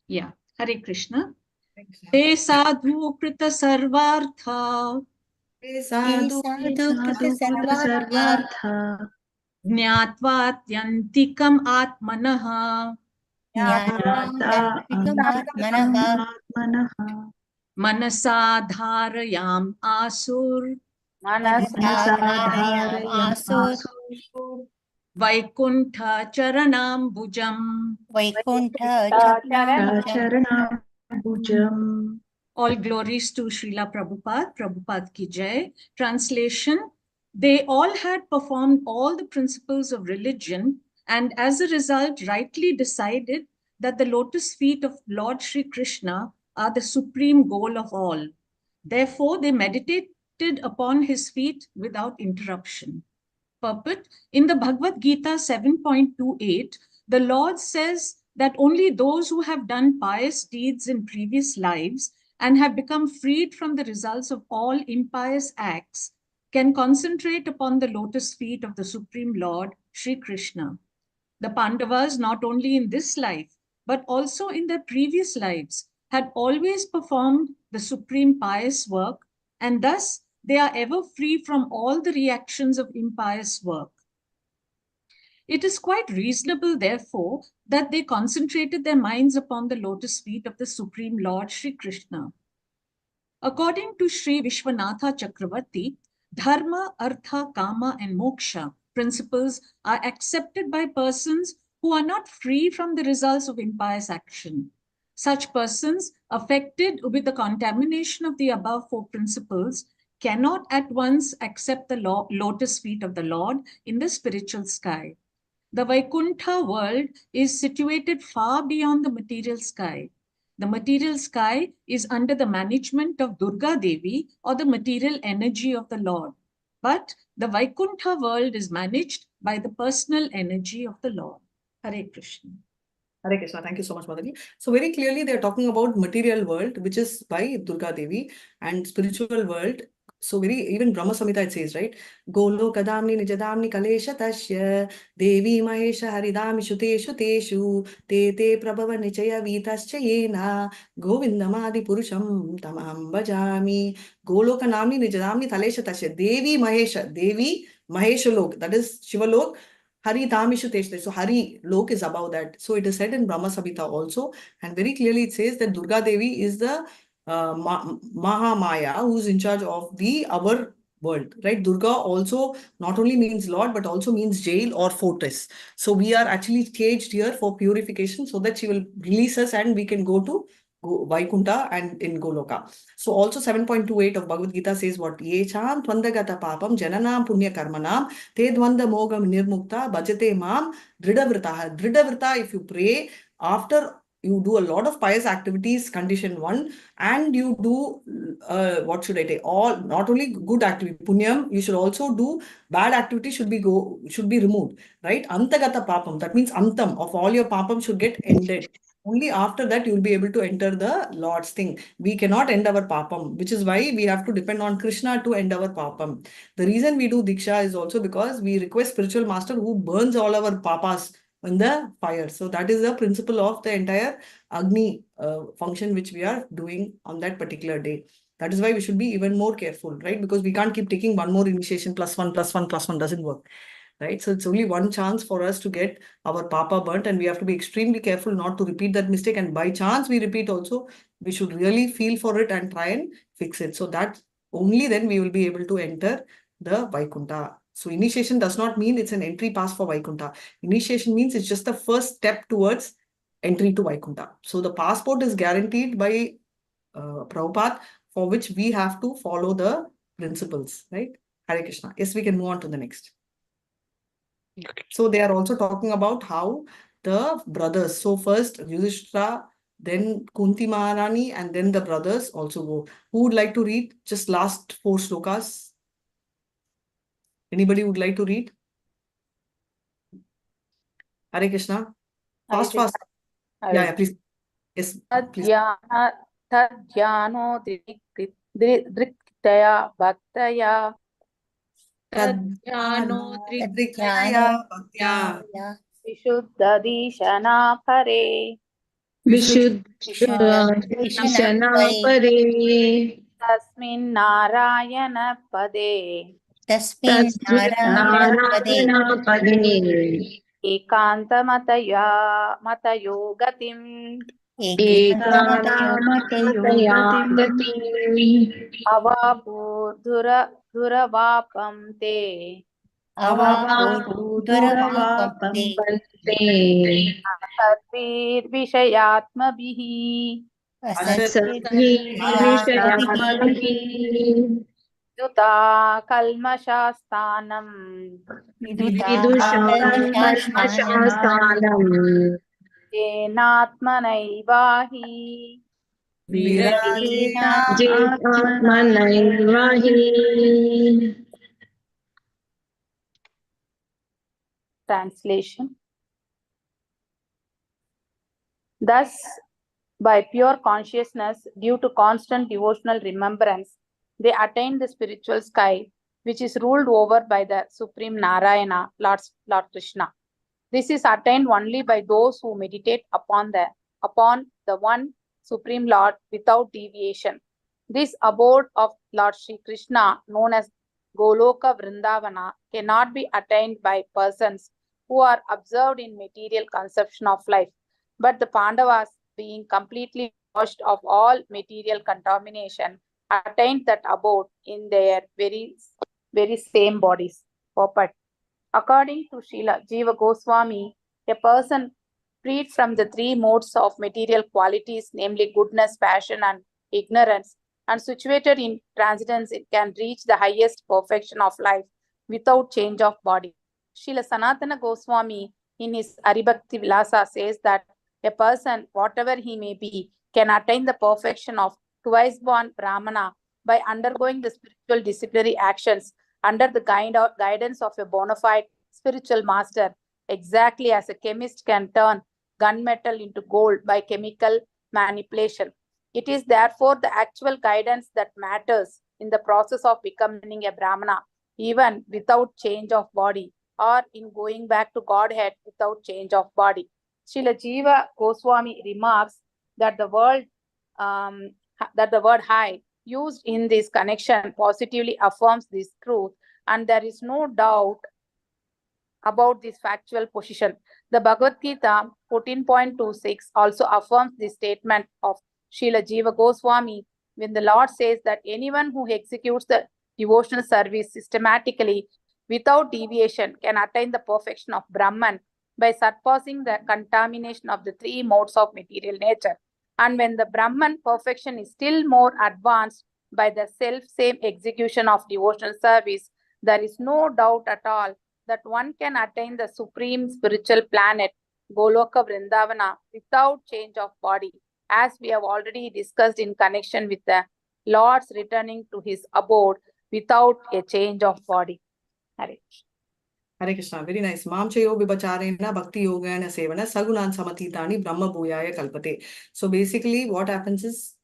Yeah, Hare Krishna. Te sadhu krita sarvartha Sadhu sarvartha ज्ञात्वात्यन्तिकम् आत्मनः मनसा धारयाम् आसुर् Vaikuntha चरणाम्बुजम्. All glories to Srila Prabhupada, Prabhupada ki jai. Translation: they all had performed all the principles of religion and as a result rightly decided that the lotus feet of Lord Shri Krishna are the supreme goal of all. Therefore, they meditated upon his feet without interruption. Purport: in the Bhagavad Gita 7.28, the Lord says that only those who have done pious deeds in previous lives and have become freed from the results of all impious acts can concentrate upon the lotus feet of the Supreme Lord, Shri Krishna. The Pandavas, not only in this life, but also in their previous lives, had always performed the supreme pious work, and thus they are ever free from all the reactions of impious work. It is quite reasonable, therefore, that they concentrated their minds upon the lotus feet of the Supreme Lord Shri Krishna. According to Sri Vishwanatha Chakravarti, Dharma, Artha, Kama, and Moksha principles are accepted by persons who are not free from the results of impious action. Such persons affected with the contamination of the above four principles cannot at once accept the lotus feet of the Lord in the spiritual sky. The Vaikuntha world is situated far beyond the material sky. The material sky is under the management of Durga Devi or the material energy of the Lord. But the Vaikuntha world is managed by the personal energy of the Lord. Hare Krishna. Hare Krishna. Thank you so much, Mataji. So very clearly, they are talking about material world, which is by Durga Devi, and spiritual world. So even Brahma Samhita it says, right? Golo kadamni nijadamni kalesha tasya devi mahesha haridami shuteshu teshu te te prabhava nichaya vitascha yena govindamadi purusham tamam bhajami. Golo kadamni nijadamni kalesha tasya devi mahesha lok, that is Shiva lok. Hari Dhamishu Teshte. So Hari Lok is above that. So it is said in Brahma Samhita also. And very clearly it says that Durga Devi is the Maha Maya who's in charge of our world, right? Durga also not only means Lord, but also means jail or fortress. So we are actually caged here for purification so that she will release us and we can go to Vaikuntha and in Goloka. So also 7.28 of Bhagavad Gita says what? Ye cham tvandagata papam jananam punya karmanam te dvanda mogam nirmukta bhajate mam dridavrita. Dridavrita, if you pray after you do a lot of pious activities, condition 1, and you do what should I take? All not only good activity, punyam, you should also do bad activity should be removed, right? Antagata papam, that means antam of all your papam should get ended. Only after that you will be able to enter the Lord's thing. We cannot end our papam, which is why we have to depend on Krishna to end our papam. The reason we do Diksha is also because we request spiritual master who burns all our papas in the fire. So that is the principle of the entire Agni function which we are doing on that particular day. That is why we should be even more careful, right? Because we can't keep taking one more initiation +1, +1, +1 doesn't work. Right? So it's only one chance for us to get our papa burnt, and we have to be extremely careful not to repeat that mistake. And by chance we repeat also, we should really feel for it and try and fix it. So that only then we will be able to enter the Vaikuntha. So initiation does not mean it's an entry pass for Vaikuntha. Initiation means it's just the first step towards entry to Vaikuntha. So the passport is guaranteed by Prabhupada, for which we have to follow the principles, right? Hare Krishna. Yes, we can move on to the next. So they are also talking about how the brothers, so first Yudhishthira, then Kunti Maharani, and then the brothers also go. Who would like to read just last 4 slokas? Anybody would like to read? Hare Krishna. Fast, fast. Yeah, please. Yes, please. Tadhyano driktaya bhaktaya Tadjnanodrikaya bhaktya Vishuddhadishana pare. विशुद्धीशना परे Tasmin narayana pade. Tasmin Narayana Pade. Narayan पदे Ekantamataya matayo gatim. एकामतया गति Avapurdhuravapam te. Avapurdhuravapam वन्दे Sarvirvishayatmabihi. सद्भिर्विषयात्मभिः Yuta kalmashastanam. विदुषाकर्मशास्तानम् Jenatmanaivahi. Virajena जेतात्मनैव हि Translation. Thus, by pure consciousness, due to constant devotional remembrance, they attain the spiritual sky, which is ruled over by the Supreme Narayana, Lord Krishna. This is attained only by those who meditate upon the one Supreme Lord without deviation. This abode of Lord Sri Krishna, known as Goloka Vrindavana, cannot be attained by persons who are observed in material conception of life. But the Pandavas, being completely washed of all material contamination, attained that abode in their very same bodies. Purport. According to Srila Jiva Goswami, a person freed from the three modes of material qualities, namely goodness, passion, and ignorance, and situated in transcendence, it can reach the highest perfection of life without change of body. Srila Sanatana Goswami, in his Haribhakti Vilasa, says that a person, whatever he may be, can attain the perfection of twice born Brahmana by undergoing the spiritual disciplinary actions under the guidance of a bona fide spiritual master, exactly as a chemist can turn gunmetal into gold by chemical manipulation. It is therefore the actual guidance that matters in the process of becoming a Brahmana, even without change of body, or in going back to Godhead without change of body. Srila Jiva Goswami remarks that the word high used in this connection positively affirms this truth, and there is no doubt about this factual position. The Bhagavad Gita 14.26 also affirms this statement of Srila Jiva Goswami when the Lord says that anyone who executes the devotional service systematically without deviation can attain the perfection of Brahman by surpassing the contamination of the three modes of material nature. And when the Brahman perfection is still more advanced by the self-same execution of devotional service, there is no doubt at all that one can attain the supreme spiritual planet, Goloka Vrindavana, without change of body, as we have already discussed in connection with the Lord's returning to his abode without a change of body. Hare Krishna. Hare Krishna, very nice. Mam chayo vibacharena bhakti yogena sevana sagunan samatitani brahma bhuyaya kalpate. So basically what happens is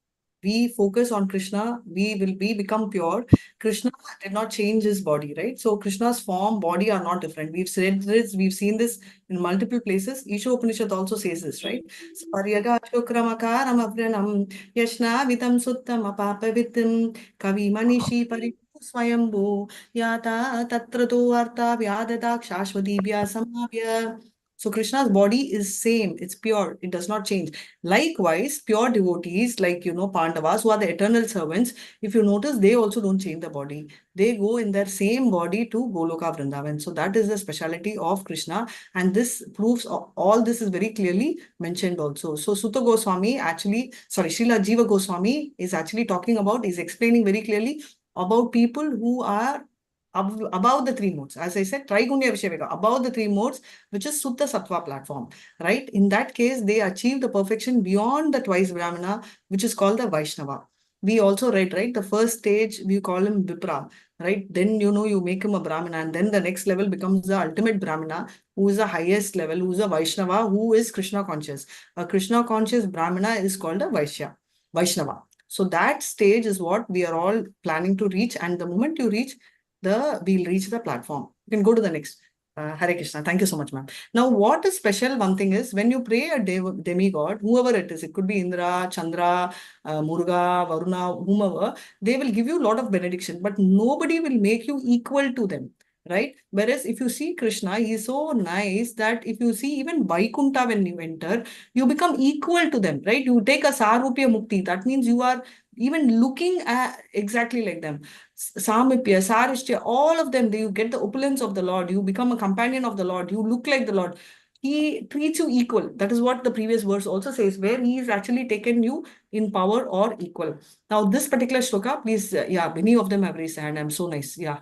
we focus on Krishna, we become pure. Krishna did not change his body, right? So Krishna's form, body are not different. We've said this, we've seen this in multiple places. Isha Upanishad also says this, right? Sparyaga shukramakaram avranam yashna vitam suttam apapavitam kavi manishi pari swayambhu yata tatrato artha vyadata shashvatibhya samabhya. So Krishna's body is same, it's pure, it does not change. Likewise, pure devotees like, Pandavas who are the eternal servants, if you notice, they also don't change the body. They go in their same body to Goloka Vrindavan. So that is the speciality of Krishna. And this proves all this is very clearly mentioned also. So Sutta Goswami Srila Jiva Goswami is actually is explaining very clearly about people who are above the three modes. As I said, Trigunya Visheveka, above the three modes, which is Sutta Sattva platform, right? In that case, they achieve the perfection beyond the twice Brahmana, which is called the Vaishnava. We also read, right? The first stage, we call him Vipra, right? Then, you make him a Brahmana, and then the next level becomes the ultimate Brahmana, who is the highest level, who is a Vaishnava, who is Krishna conscious. A Krishna conscious Brahmana is called a Vaishnava. So that stage is what we are all planning to reach. And the moment you reach, we'll reach the platform. You can go to the next. Hare Krishna. Thank you so much, ma'am. Now, what is special? One thing is when you pray a demigod, whoever it is, it could be Indra, Chandra, Muruga, Varuna, whomever, they will give you a lot of benediction, but nobody will make you equal to them, right? Whereas if you see Krishna, he is so nice that if you see even Vaikunta when you enter, you become equal to them, right? You take a Sarupya Mukti. That means you are even looking at exactly like them. Samipya, Sarishya, all of them, you get the opulence of the Lord. You become a companion of the Lord. You look like the Lord. He treats you equal. That is what the previous verse also says, where he is actually taken you in power or equal. Now, this particular shloka, please, yeah, many of them have raised hand. I'm so nice. Yeah.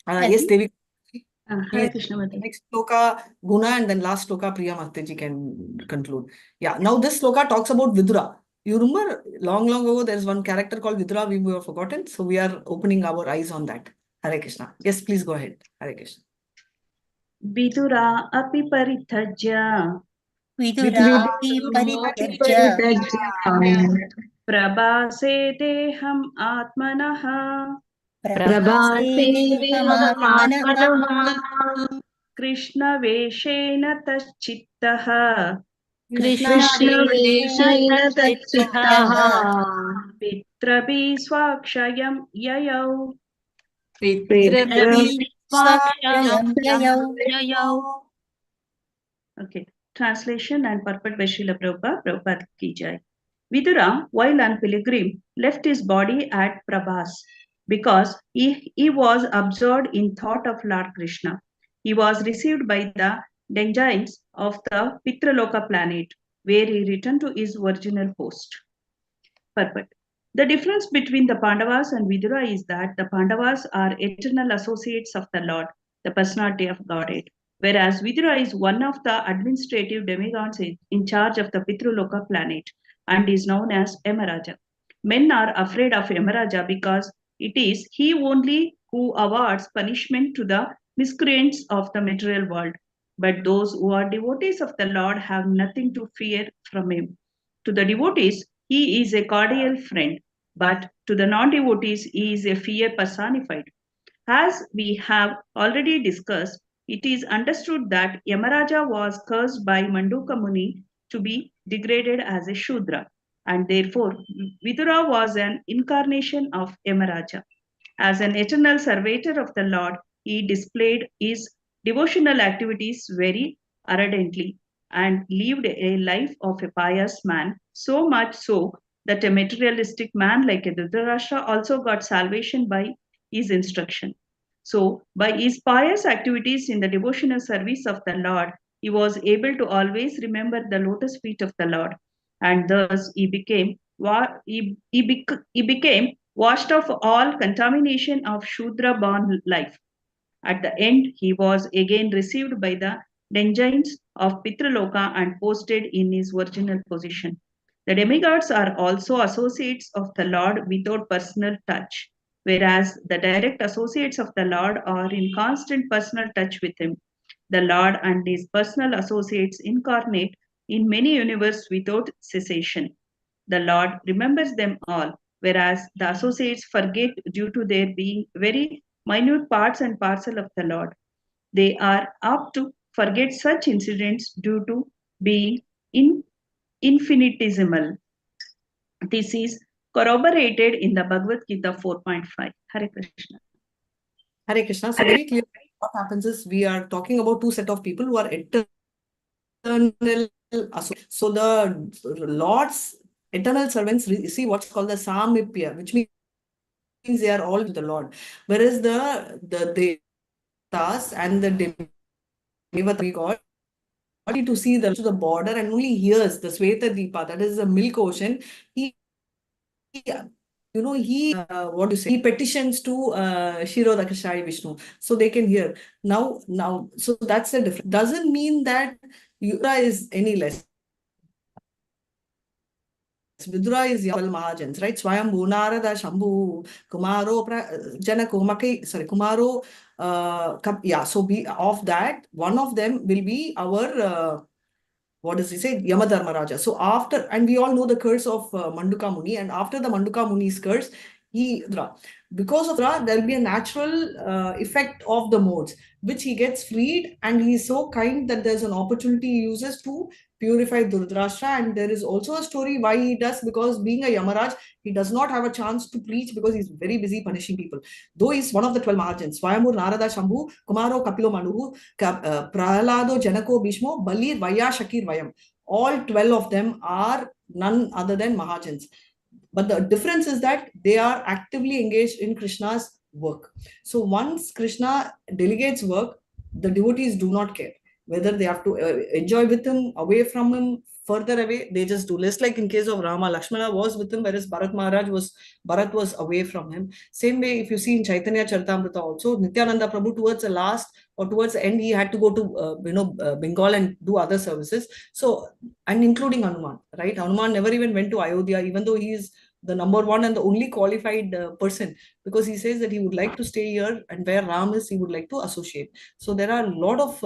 Yes, Devi. Hare Krishna Mataji. Next shloka, Guna, and then last shloka, Priya Mataji can conclude. Yeah, now this shloka talks about Vidura. You remember, long ago, there's one character called Vidura, we have forgotten. So we are opening our eyes on that. Hare Krishna. Yes, please go ahead. Hare Krishna. Vidura api paritajya Vidurapi paritajya prabhase deham atmanaha प्रभासे देहमात्मनः Krishna veshena taschittaha कृष्णवेषेण तच्चित्तः Pitrapi swakshayam yayau. Pitrapi swakshayam yayau. Okay. Translation and purport by Srila Prabhupada. Prabhupada ki jai. Vidura, while on pilgrim, left his body at Prabhas because he was absorbed in thought of Lord Krishna. He was received by the denizens of the Pitraloka planet, where he returned to his original post. Purport. The difference between the Pandavas and Vidura is that the Pandavas are eternal associates of the Lord, the personality of Godhead, whereas Vidura is one of the administrative demigods in charge of the Pitraloka planet and is known as Yamaraja. Men are afraid of Yamaraja because it is he only who awards punishment to the miscreants of the material world. But those who are devotees of the Lord have nothing to fear from him. To the devotees, he is a cordial friend, but to the non-devotees, he is a fear personified. As we have already discussed, it is understood that Yamaraja was cursed by Manduka Muni to be degraded as a Shudra, and therefore Vidura was an incarnation of Yamaraja. As an eternal servitor of the Lord, he displayed his devotional activities very ardently and lived a life of a pious man, so much so that a materialistic man like Dhritarashtra also got salvation by his instruction. So, by his pious activities in the devotional service of the Lord, he was able to always remember the lotus feet of the Lord, and thus he became washed off all contamination of Shudra born life. At the end, he was again received by the denizens of Pitraloka and posted in his original position. The demigods are also associates of the Lord without personal touch, whereas the direct associates of the Lord are in constant personal touch with him. The Lord and his personal associates incarnate in many universes without cessation. The Lord remembers them all, whereas the associates forget due to their being very minute parts and parcel of the Lord. They are apt to forget such incidents due to being infinitesimal. This is corroborated in the Bhagavad Gita 4.5. Hare Krishna. Hare Krishna. So very clear. What happens is we are talking about two set of people who are eternal. So the Lord's eternal servants receive what's called the Samipya, which means they are all to the Lord. Whereas the Devatas and the Devata God to see to the border and only hears the Sweta Deepa, that is the milk ocean. He petitions to Shirodakashai Vishnu, so they can hear. Now, so that's the difference. Doesn't mean that Vidura is any less. Vidura is Yaval Mahajans, right? Swayambhu Narada Shambhu Kumaro Kumaro. So of that, one of them will be our what does he say? Yamadharmaraja. So after, and we all know the curse of Manduka Muni, and after the Manduka Muni's curse, Because of Rudra, there will be a natural effect of the modes, which he gets freed, and he is so kind that there's an opportunity he uses to purify Dhritarashtra. And there is also a story why he does, because being a Yamaraj, he does not have a chance to preach because he's very busy punishing people. Though he's one of the 12 Mahajans, Swayambur, Narada, Shambhu, Kumaro, Kapilo, Manuhu, Prahalado, Janako, Bhishmo, Balir, Vaya, Shakir, Vayam. All 12 of them are none other than Mahajans. But the difference is that they are actively engaged in Krishna's work. So once Krishna delegates work, the devotees do not care whether they have to enjoy with him, away from him, further away. They just do. Less like in case of Rama, Lakshmana was with him, whereas Bharat was away from him. Same way, if you see in Chaitanya Charitamrita also, Nityananda Prabhu towards the last or towards the end, he had to go to Bengal and do other services. So, and including Hanuman, right? Hanuman never even went to Ayodhya, even though he is the number one and the only qualified person, because he says that he would like to stay here, and where Ram is, he would like to associate. So there are a lot of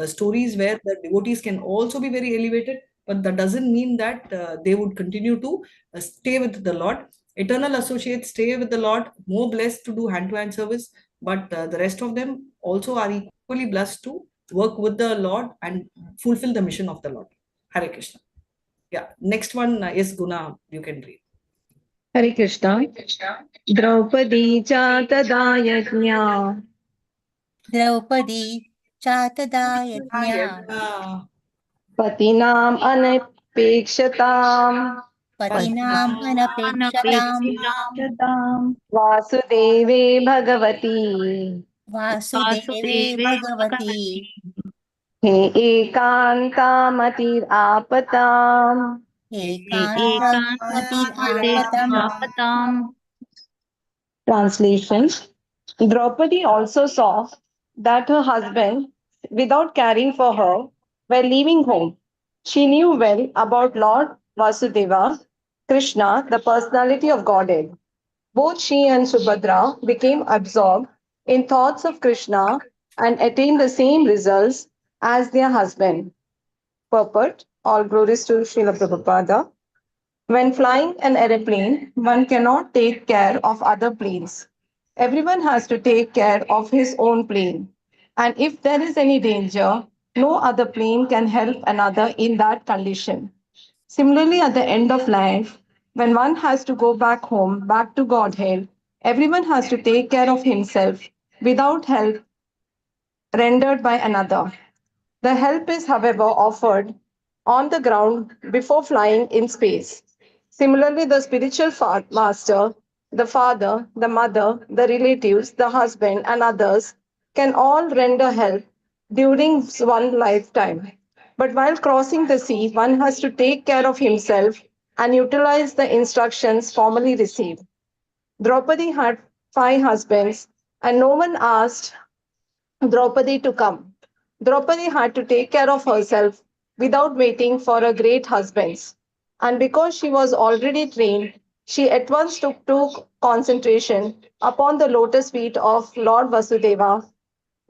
stories where the devotees can also be very elevated, but that doesn't mean that they would continue to stay with the Lord. Eternal associates stay with the Lord, more blessed to do hand-to-hand service, but the rest of them also are equally blessed to work with the Lord and fulfill the mission of the Lord. Hare Krishna. Yeah, next one is Guna, you can read. Hare Krishna. Draupadi Chatada Yajna. Draupadi Chatada Yajna. Patinam Anapekshatam. Patinam Anapekshatam. Vasudeve Bhagavati. Vasudeve Bhagavati. He Ekantamati Apatam. Ekantamati Apatam. Translation. Draupadi also saw that her husband, without caring for her, were leaving home. She knew well about Lord Vasudeva, Krishna, the personality of Godhead. Both she and Subhadra became absorbed in thoughts of Krishna and attained the same results as their husband. Purport: all glories to Srila Prabhupada. When flying an aeroplane, one cannot take care of other planes. Everyone has to take care of his own plane. And if there is any danger, no other plane can help another in that condition. Similarly, at the end of life, when one has to go back home, back to Godhead, everyone has to take care of himself without help rendered by another. The help is, however, offered on the ground before flying in space. Similarly, the spiritual master, the father, the mother, the relatives, the husband, and others can all render help during one lifetime. But while crossing the sea, one has to take care of himself and utilize the instructions formally received. Draupadi had 5 husbands, and no one asked Draupadi to come. Draupadi had to take care of herself without waiting for a great husband. And because she was already trained, she at once took concentration upon the lotus feet of Lord Vasudeva,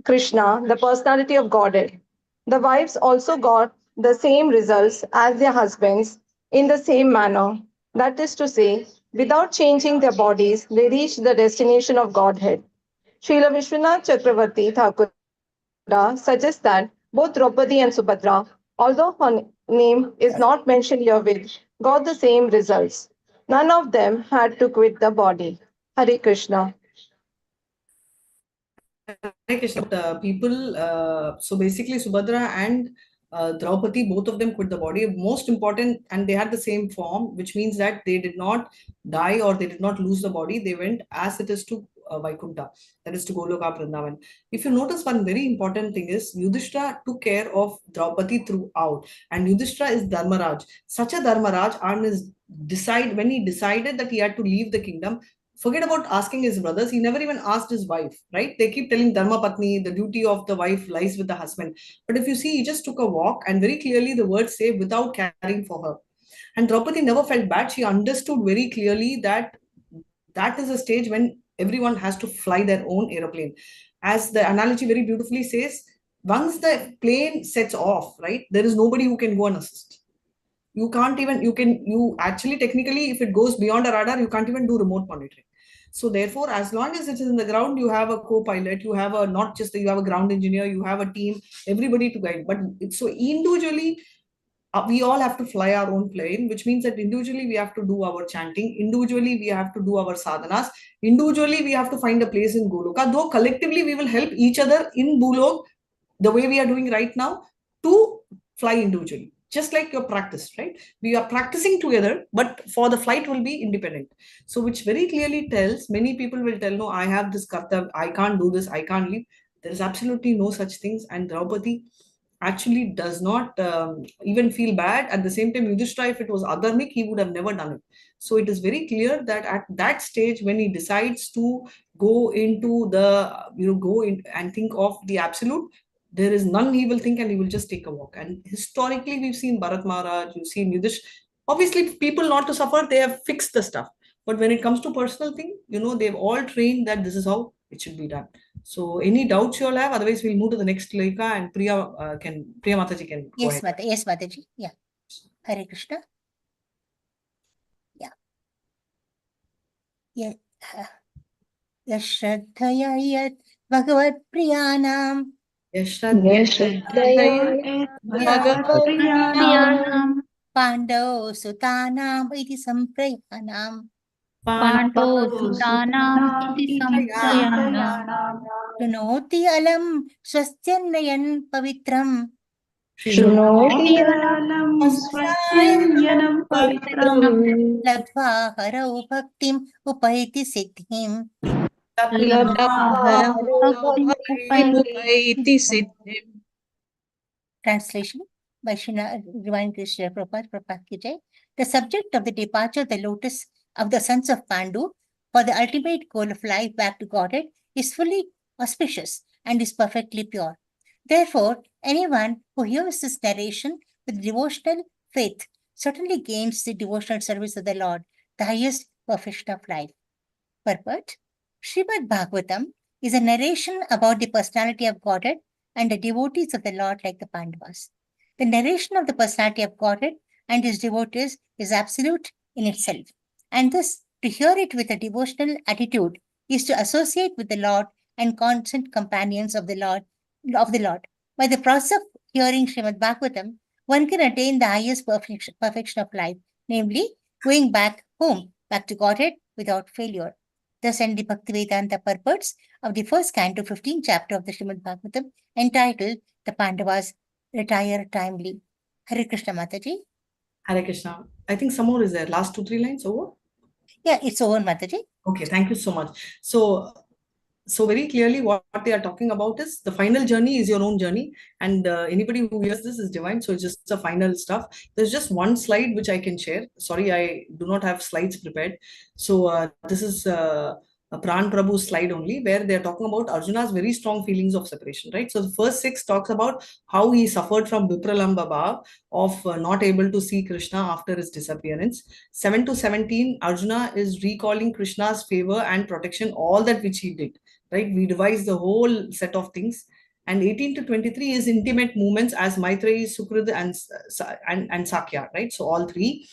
Krishna, the personality of Godhead. The wives also got the same results as their husbands in the same manner. That is to say, without changing their bodies, they reached the destination of Godhead. Srila Vishwanath Chakravarti Thakur suggests that both Draupadi and Subhadra, although her name is not mentioned herewith, got the same results. None of them had to quit the body. Hare Krishna. Hare Krishna. So basically Subhadra and Draupadi, both of them quit the body. Most important, and they had the same form, which means that they did not die or they did not lose the body. They went as it is to Vaikuntha, that is to Goloka Vrindavan. If you notice, one very important thing is Yudhishthira took care of Draupadi throughout, and Yudhishthira is Dharmaraj. Such a Dharmaraj, and when he decided that he had to leave the kingdom, forget about asking his brothers, he never even asked his wife, right? They keep telling Dharma Patni, the duty of the wife lies with the husband. But if you see, he just took a walk, and very clearly the words say, without caring for her. And Draupadi never felt bad. She understood very clearly that that is a stage when everyone has to fly their own aeroplane. As the analogy very beautifully says, once the plane sets off, right, there is nobody who can go and assist. You can't even, you actually technically, if it goes beyond a radar, you can't even do remote monitoring. So therefore, as long as it is in the ground, you have a co-pilot, you have a not just you have a ground engineer, you have a team, everybody to guide. But it's so individually, we all have to fly our own plane, which means that individually we have to do our chanting, individually we have to do our sadhanas, individually we have to find a place in Goloka, though collectively we will help each other in Bulok the way we are doing right now to fly individually. Just like your practice, right? We are practicing together, but for the flight will be independent. So which very clearly tells, many people will tell, no, I have this kartav, I can't do this, I can't leave. There is absolutely no such things. And Draupadi actually does not even feel bad. At the same time, Yudhishthira, if it was Adharmic, he would have never done it. So it is very clear that at that stage, when he decides to go into the, go in and think of the absolute, there is none he will think, and he will just take a walk. And historically, we've seen Bharat Maharaj, you've seen Yudhishthira. Obviously, people not to suffer, they have fixed the stuff. But when it comes to personal thing, they've all trained that this is how it should be done. So any doubts you all have? Otherwise, we'll move to the next Laika, and Priya Mataji can go ahead. Yes, Mataji. Yeah. Hare Krishna. Yeah. Yashraddhaya yat Bhagavat Priyanam. Yashraddhaya Bhagavat Pandavo Sutanam iti samprayanam. Panto Sutanam iti samprayanam. Shunoti alam swastyannayan pavitram. Shunoti alam swastyanyanam pavitram. Labdva harau bhaktim upaiti siddhim. Translation by Divine Krishna Prabhupada Ki Jai. The subject of the departure of the lotus of the sons of Pandu for the ultimate goal of life back to Godhead is fully auspicious and is perfectly pure. Therefore, anyone who hears this narration with devotional faith certainly gains the devotional service of the Lord, the highest perfection of life. Purport: Srimad Bhagavatam is a narration about the personality of Godhead and the devotees of the Lord like the Pandavas. The narration of the personality of Godhead and his devotees is absolute in itself, and thus to hear it with a devotional attitude is to associate with the Lord and constant companions of the Lord. By the process of hearing Srimad Bhagavatam, one can attain the highest perfection of life, namely going back home, back to Godhead without failure. Thus end the Bhaktivedanta purports of the first canto, 15th chapter of the Srimad Bhagavatam, entitled The Pandavas Retire Timely. Hare Krishna, Mataji. Hare Krishna. I think some more is there. Last 2-3 lines over? Yeah, it's over, Mataji. Okay, thank you so much. So very clearly what they are talking about is the final journey is your own journey, and anybody who hears this is divine. So it's just the final stuff. There's just one slide which I can share. Sorry, I do not have slides prepared. So this is a Pran Prabhu's slide only, where they're talking about Arjuna's very strong feelings of separation, right? So the first 6 talks about how he suffered from Vipralamba Bhav of not able to see Krishna after his disappearance. 7 to 17, Arjuna is recalling Krishna's favor and protection, all that which he did, right? We devised the whole set of things. And 18 to 23 is intimate movements as Maitreyi, Sukrita, and Sakya, right? So all 3.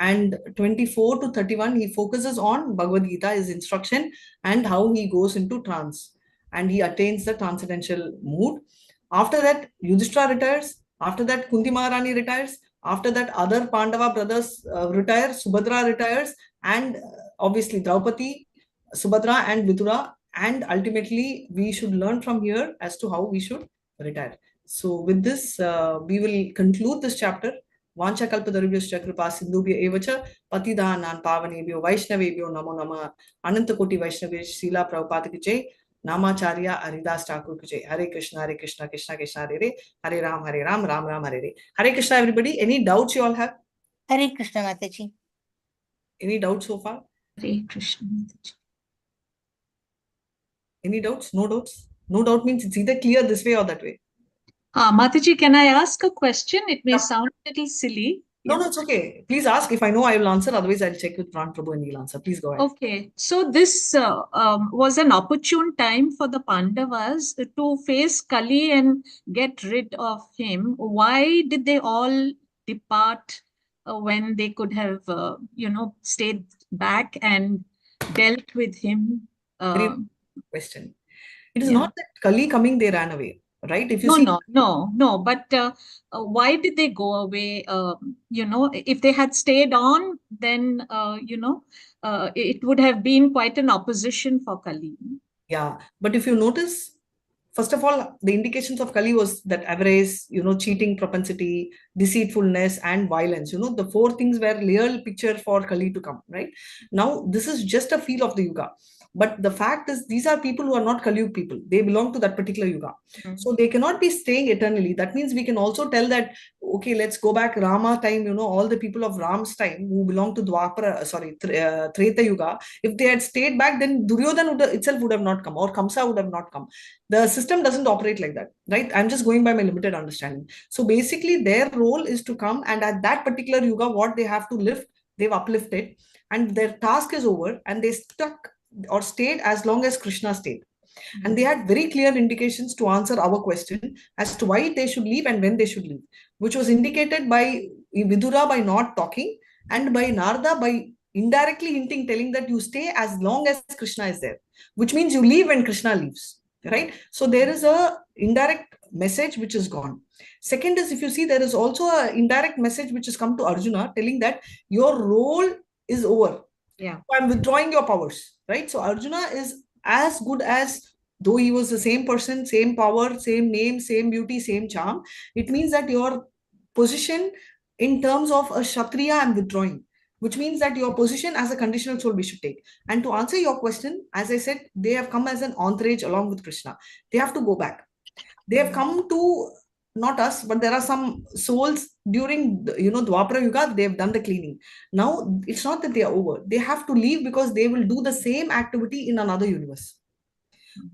And 24 to 31, he focuses on Bhagavad Gita, his instruction, and how he goes into trance and he attains the transcendental mood. After that, Yudhishthira retires. After that, Kunti Maharani retires. After that, other Pandava brothers retire. Subhadra retires, and obviously Draupadi, Subhadra, and Vidura. And ultimately, we should learn from here as to how we should retire. So with this, we will conclude this chapter. Vancha kalpatarubhyascha kripa sindhubhya evacha patidanan pavanebhyo vaishnavebhyo namo namah. Ananta koti vaishnavya Srila Prabhupada ki jai. Namacharya Haridas Thakur ki jai. Hare Krishna, Krishna Krishna Hare Hare, Hare Ram, Ram Ram Hare Hare. Hare Krishna, everybody. Any doubts you all have? Hare Krishna, Mataji. Any doubts so far? Hare Krishna, Mataji. Any doubts? No doubts? No doubt means it's either clear this way or that way. Mataji, can I ask a question? It may sound a little silly. No, it's okay. Please ask. If I know, I will answer. Otherwise, I'll check with Pran Prabhu and he'll answer. Please go ahead. Okay. So this was an opportune time for the Pandavas to face Kali and get rid of him. Why did they all depart when they could have, stayed back and dealt with him. Very question. It is Yeah. not that Kali coming, they ran away, right? If you see, No. But why did they go away? If they had stayed on, then it would have been quite an opposition for Kali. yeah. But if you notice, first of all, the indications of Kali was that avarice, cheating propensity, deceitfulness, and violence. The four things were real picture for Kali to come, right? Now, this is just a feel of the Yuga. But the fact is, these are people who are not Kali people. They belong to that particular Yuga. So they cannot be staying eternally. That means we can also tell that, okay, let's go back Rama time, all the people of Ram's time who belong to Treta Yuga. If they had stayed back, then Duryodhan itself would have not come, or Kamsa would have not come. The system doesn't operate like that, right? I'm just going by my limited understanding. So basically, their role is to come, and at that particular Yuga, what they have to lift, they've uplifted, and their task is over, and they stuck or stayed as long as Krishna stayed. And they had very clear indications to answer our question as to why they should leave and when they should leave, which was indicated by Vidura by not talking, and by Narada by indirectly hinting, telling that you stay as long as Krishna is there, which means you leave when Krishna leaves, right? So there is a indirect message which is gone. Second is, if you see, there is also an indirect message which has come to Arjuna telling that your role is over. Yeah. I'm withdrawing your powers, right? So Arjuna is as good as, though he was the same person, same power, same name, same beauty, same charm. It means that your position in terms of a Kshatriya, I'm withdrawing, which means that your position as a conditional soul we should take. And to answer your question, as I said, they have come as an entourage along with Krishna. They have to go back. They have come to, not us, but there are some souls during Dwapara Yuga, they have done the cleaning. Now it's not that they are over. They have to leave because they will do the same activity in another universe.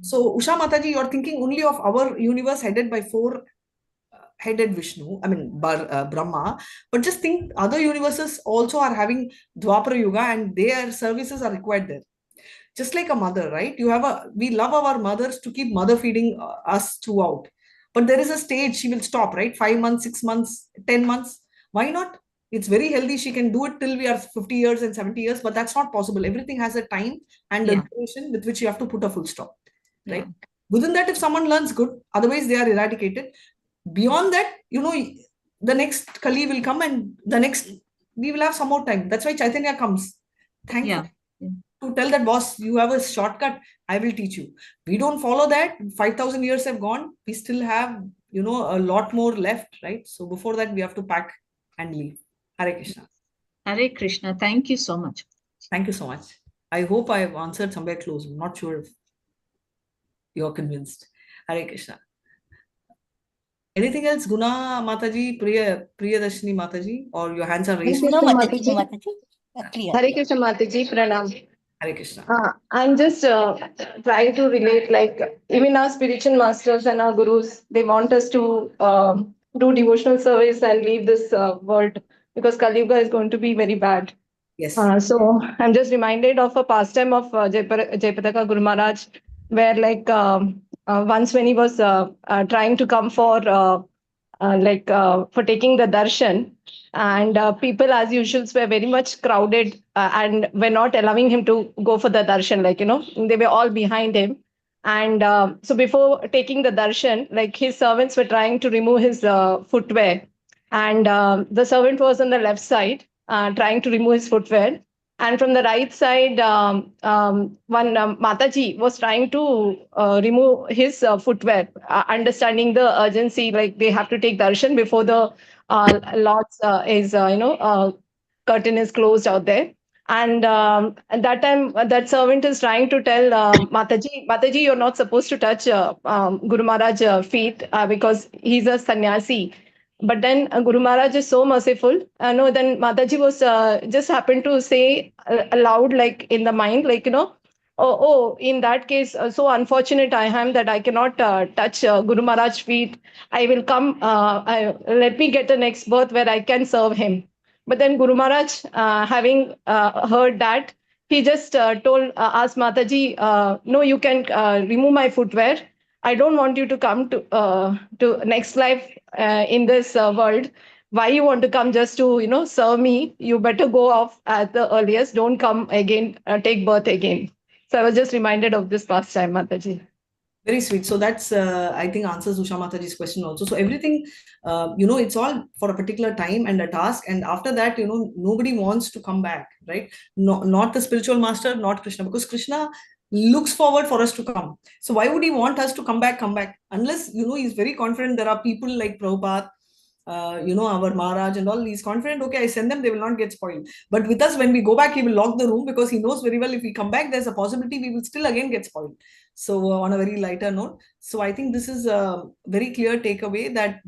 So Usha Mataji, you're thinking only of our universe headed by four-headed Vishnu, Brahma, but just think other universes also are having Dwapara Yuga and their services are required there. Just like a mother, right? We love our mothers to keep mother feeding us throughout. But there is a stage she will stop, right? 5 months, 6 months, 10 months. Why not? It's very healthy. She can do it till we are 50 years and 70 years, but that's not possible. Everything has a time and a duration with which you have to put a full stop, right? Within that, if someone learns, good. Otherwise, they are eradicated. Beyond that, the next Kali will come and we will have some more time. That's why Chaitanya comes. Thank you. To tell that, boss, you have a shortcut, I will teach you. We don't follow that. 5,000 years have gone. We still have, a lot more left, right? So before that, we have to pack and leave. Hare Krishna. Hare Krishna. Thank you so much. Thank you so much. I hope I have answered somewhere close. I'm not sure if you're convinced. Hare Krishna. Anything else, Guna Mataji, Priyadashini Mataji, or your hands are raised? No, Mataji. Hare Krishna Mataji, Pranam. Hare Krishna. I'm just trying to relate, like even our spiritual masters and our gurus, they want us to do devotional service and leave this world because Kali Yuga is going to be very bad. Yes. So I'm just reminded of a pastime of Jayapataka Guru Maharaj, where once when he was trying to come for taking the darshan, and people as usual were very much crowded and were not allowing him to go for the darshan, they were all behind him. And so before taking the darshan, his servants were trying to remove his footwear, and the servant was on the left side trying to remove his footwear, and from the right side one Mataji was trying to remove his footwear, understanding the urgency, they have to take darshan before the Lord's curtain is closed out there. And at that time, that servant is trying to tell Mataji, you're not supposed to touch Guru Maharaj feet because he's a sannyasi. But then Guru Maharaj is so merciful. Then Mataji was just happened to say aloud, in the mind, oh, in that case, so unfortunate I am that I cannot touch Guru Maharaj's feet. I will come, let me get a next birth where I can serve him. But then Guru Maharaj, having heard that, he just asked Mataji, no, you can remove my footwear. I don't want you to come to next life in this world, why you want to come just to, serve me? You better go off at the earliest. Don't come again, take birth again. So I was just reminded of this past time, Mataji. Very sweet. So that's, I think, answers Usha Mataji's question also. So everything, it's all for a particular time and a task. And after that, nobody wants to come back, right? No, not the spiritual master, not Krishna, because Krishna looks forward for us to come. So why would he want us to come back? Unless, he's very confident there are people like Prabhupada, our Maharaj and all, he's confident, okay, I send them, they will not get spoiled. But with us, when we go back, he will lock the room because he knows very well if we come back, there's a possibility we will still again get spoiled. So on a very lighter note, so I think this is a very clear takeaway that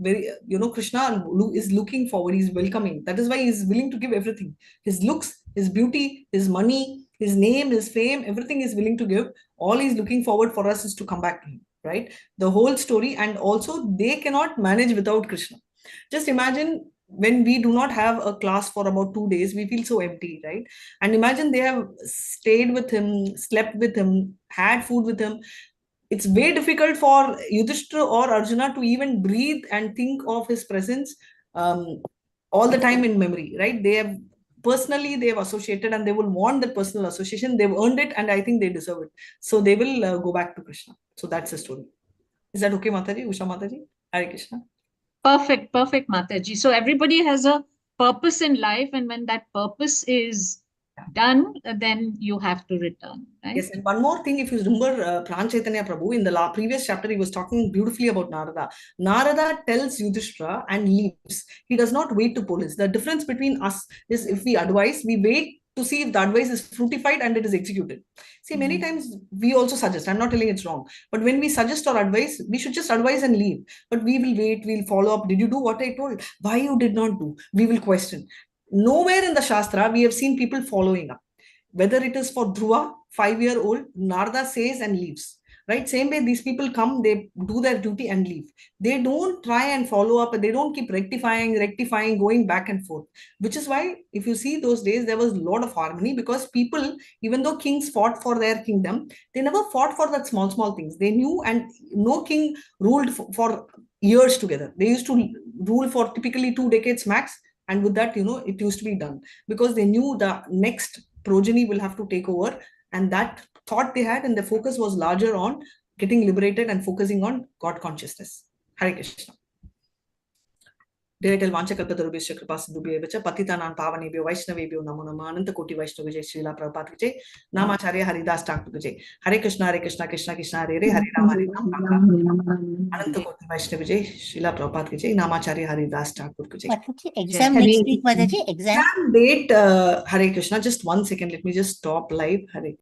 Krishna is looking forward, he's welcoming. That is why he's willing to give everything. His looks, his beauty, his money, his name, his fame, everything is willing to give. All he's looking forward for us is to come back to him, right? The whole story. And also they cannot manage without Krishna. Just imagine when we do not have a class for about 2 days, we feel so empty, right? And imagine they have stayed with him, slept with him, had food with him. It's very difficult for Yudhishthira or Arjuna to even breathe and think of his presence all the time in memory, right? They have associated and they will want that personal association. They've earned it and I think they deserve it. So they will go back to Krishna. So that's the story. Is that okay, Mataji? Usha Mataji? Hare Krishna. Perfect, Mataji. So everybody has a purpose in life, and when that purpose is done, then you have to return. Right? Yes, and one more thing, if you remember Pran Chaitanya Prabhu, in the previous chapter, he was talking beautifully about Narada. Narada tells Yudhishthira and leaves. He does not wait to police. The difference between us is if we advise, we wait to see if the advice is fruitified and it is executed. See, many times we also suggest, I'm not telling it's wrong, but when we suggest or advise, we should just advise and leave. But we will wait, we'll follow up. Did you do what I told? Why you did not do? We will question. Nowhere in the Shastra, we have seen people following up. Whether it is for Dhruva, 5-year-old, Narada says and leaves. Right? Same way, these people come, they do their duty and leave. They don't try and follow up, and they don't keep rectifying, going back and forth. Which is why, if you see those days, there was a lot of harmony, because people, even though kings fought for their kingdom, they never fought for that small things. They knew, and no king ruled for years together. They used to rule for typically 2 decades max. And with that, it used to be done. Because they knew the next progeny will have to take over. And that thought they had, and the focus was larger on getting liberated and focusing on God consciousness. Hare Krishna. Dear Vancha Kalpatarubhishya Kripa Sindhubhya Vacha Patitanam Pavanebhyo Vaishnavebhyo Namo Namah Ananta Koti Vaishnava Vijay Srila Prabhupada Vijay Namacharya Haridas Thakur Vijay Hare Krishna Krishna Krishna Hare Hare Hare Rama Ananta Koti Vaishnava Vijay Srila Prabhupada Vijay Namacharya Haridas Thakur Vijay. Exam next week, Mataji? Exam date, Hare Krishna. Just 1 second. Let me just stop live. Hare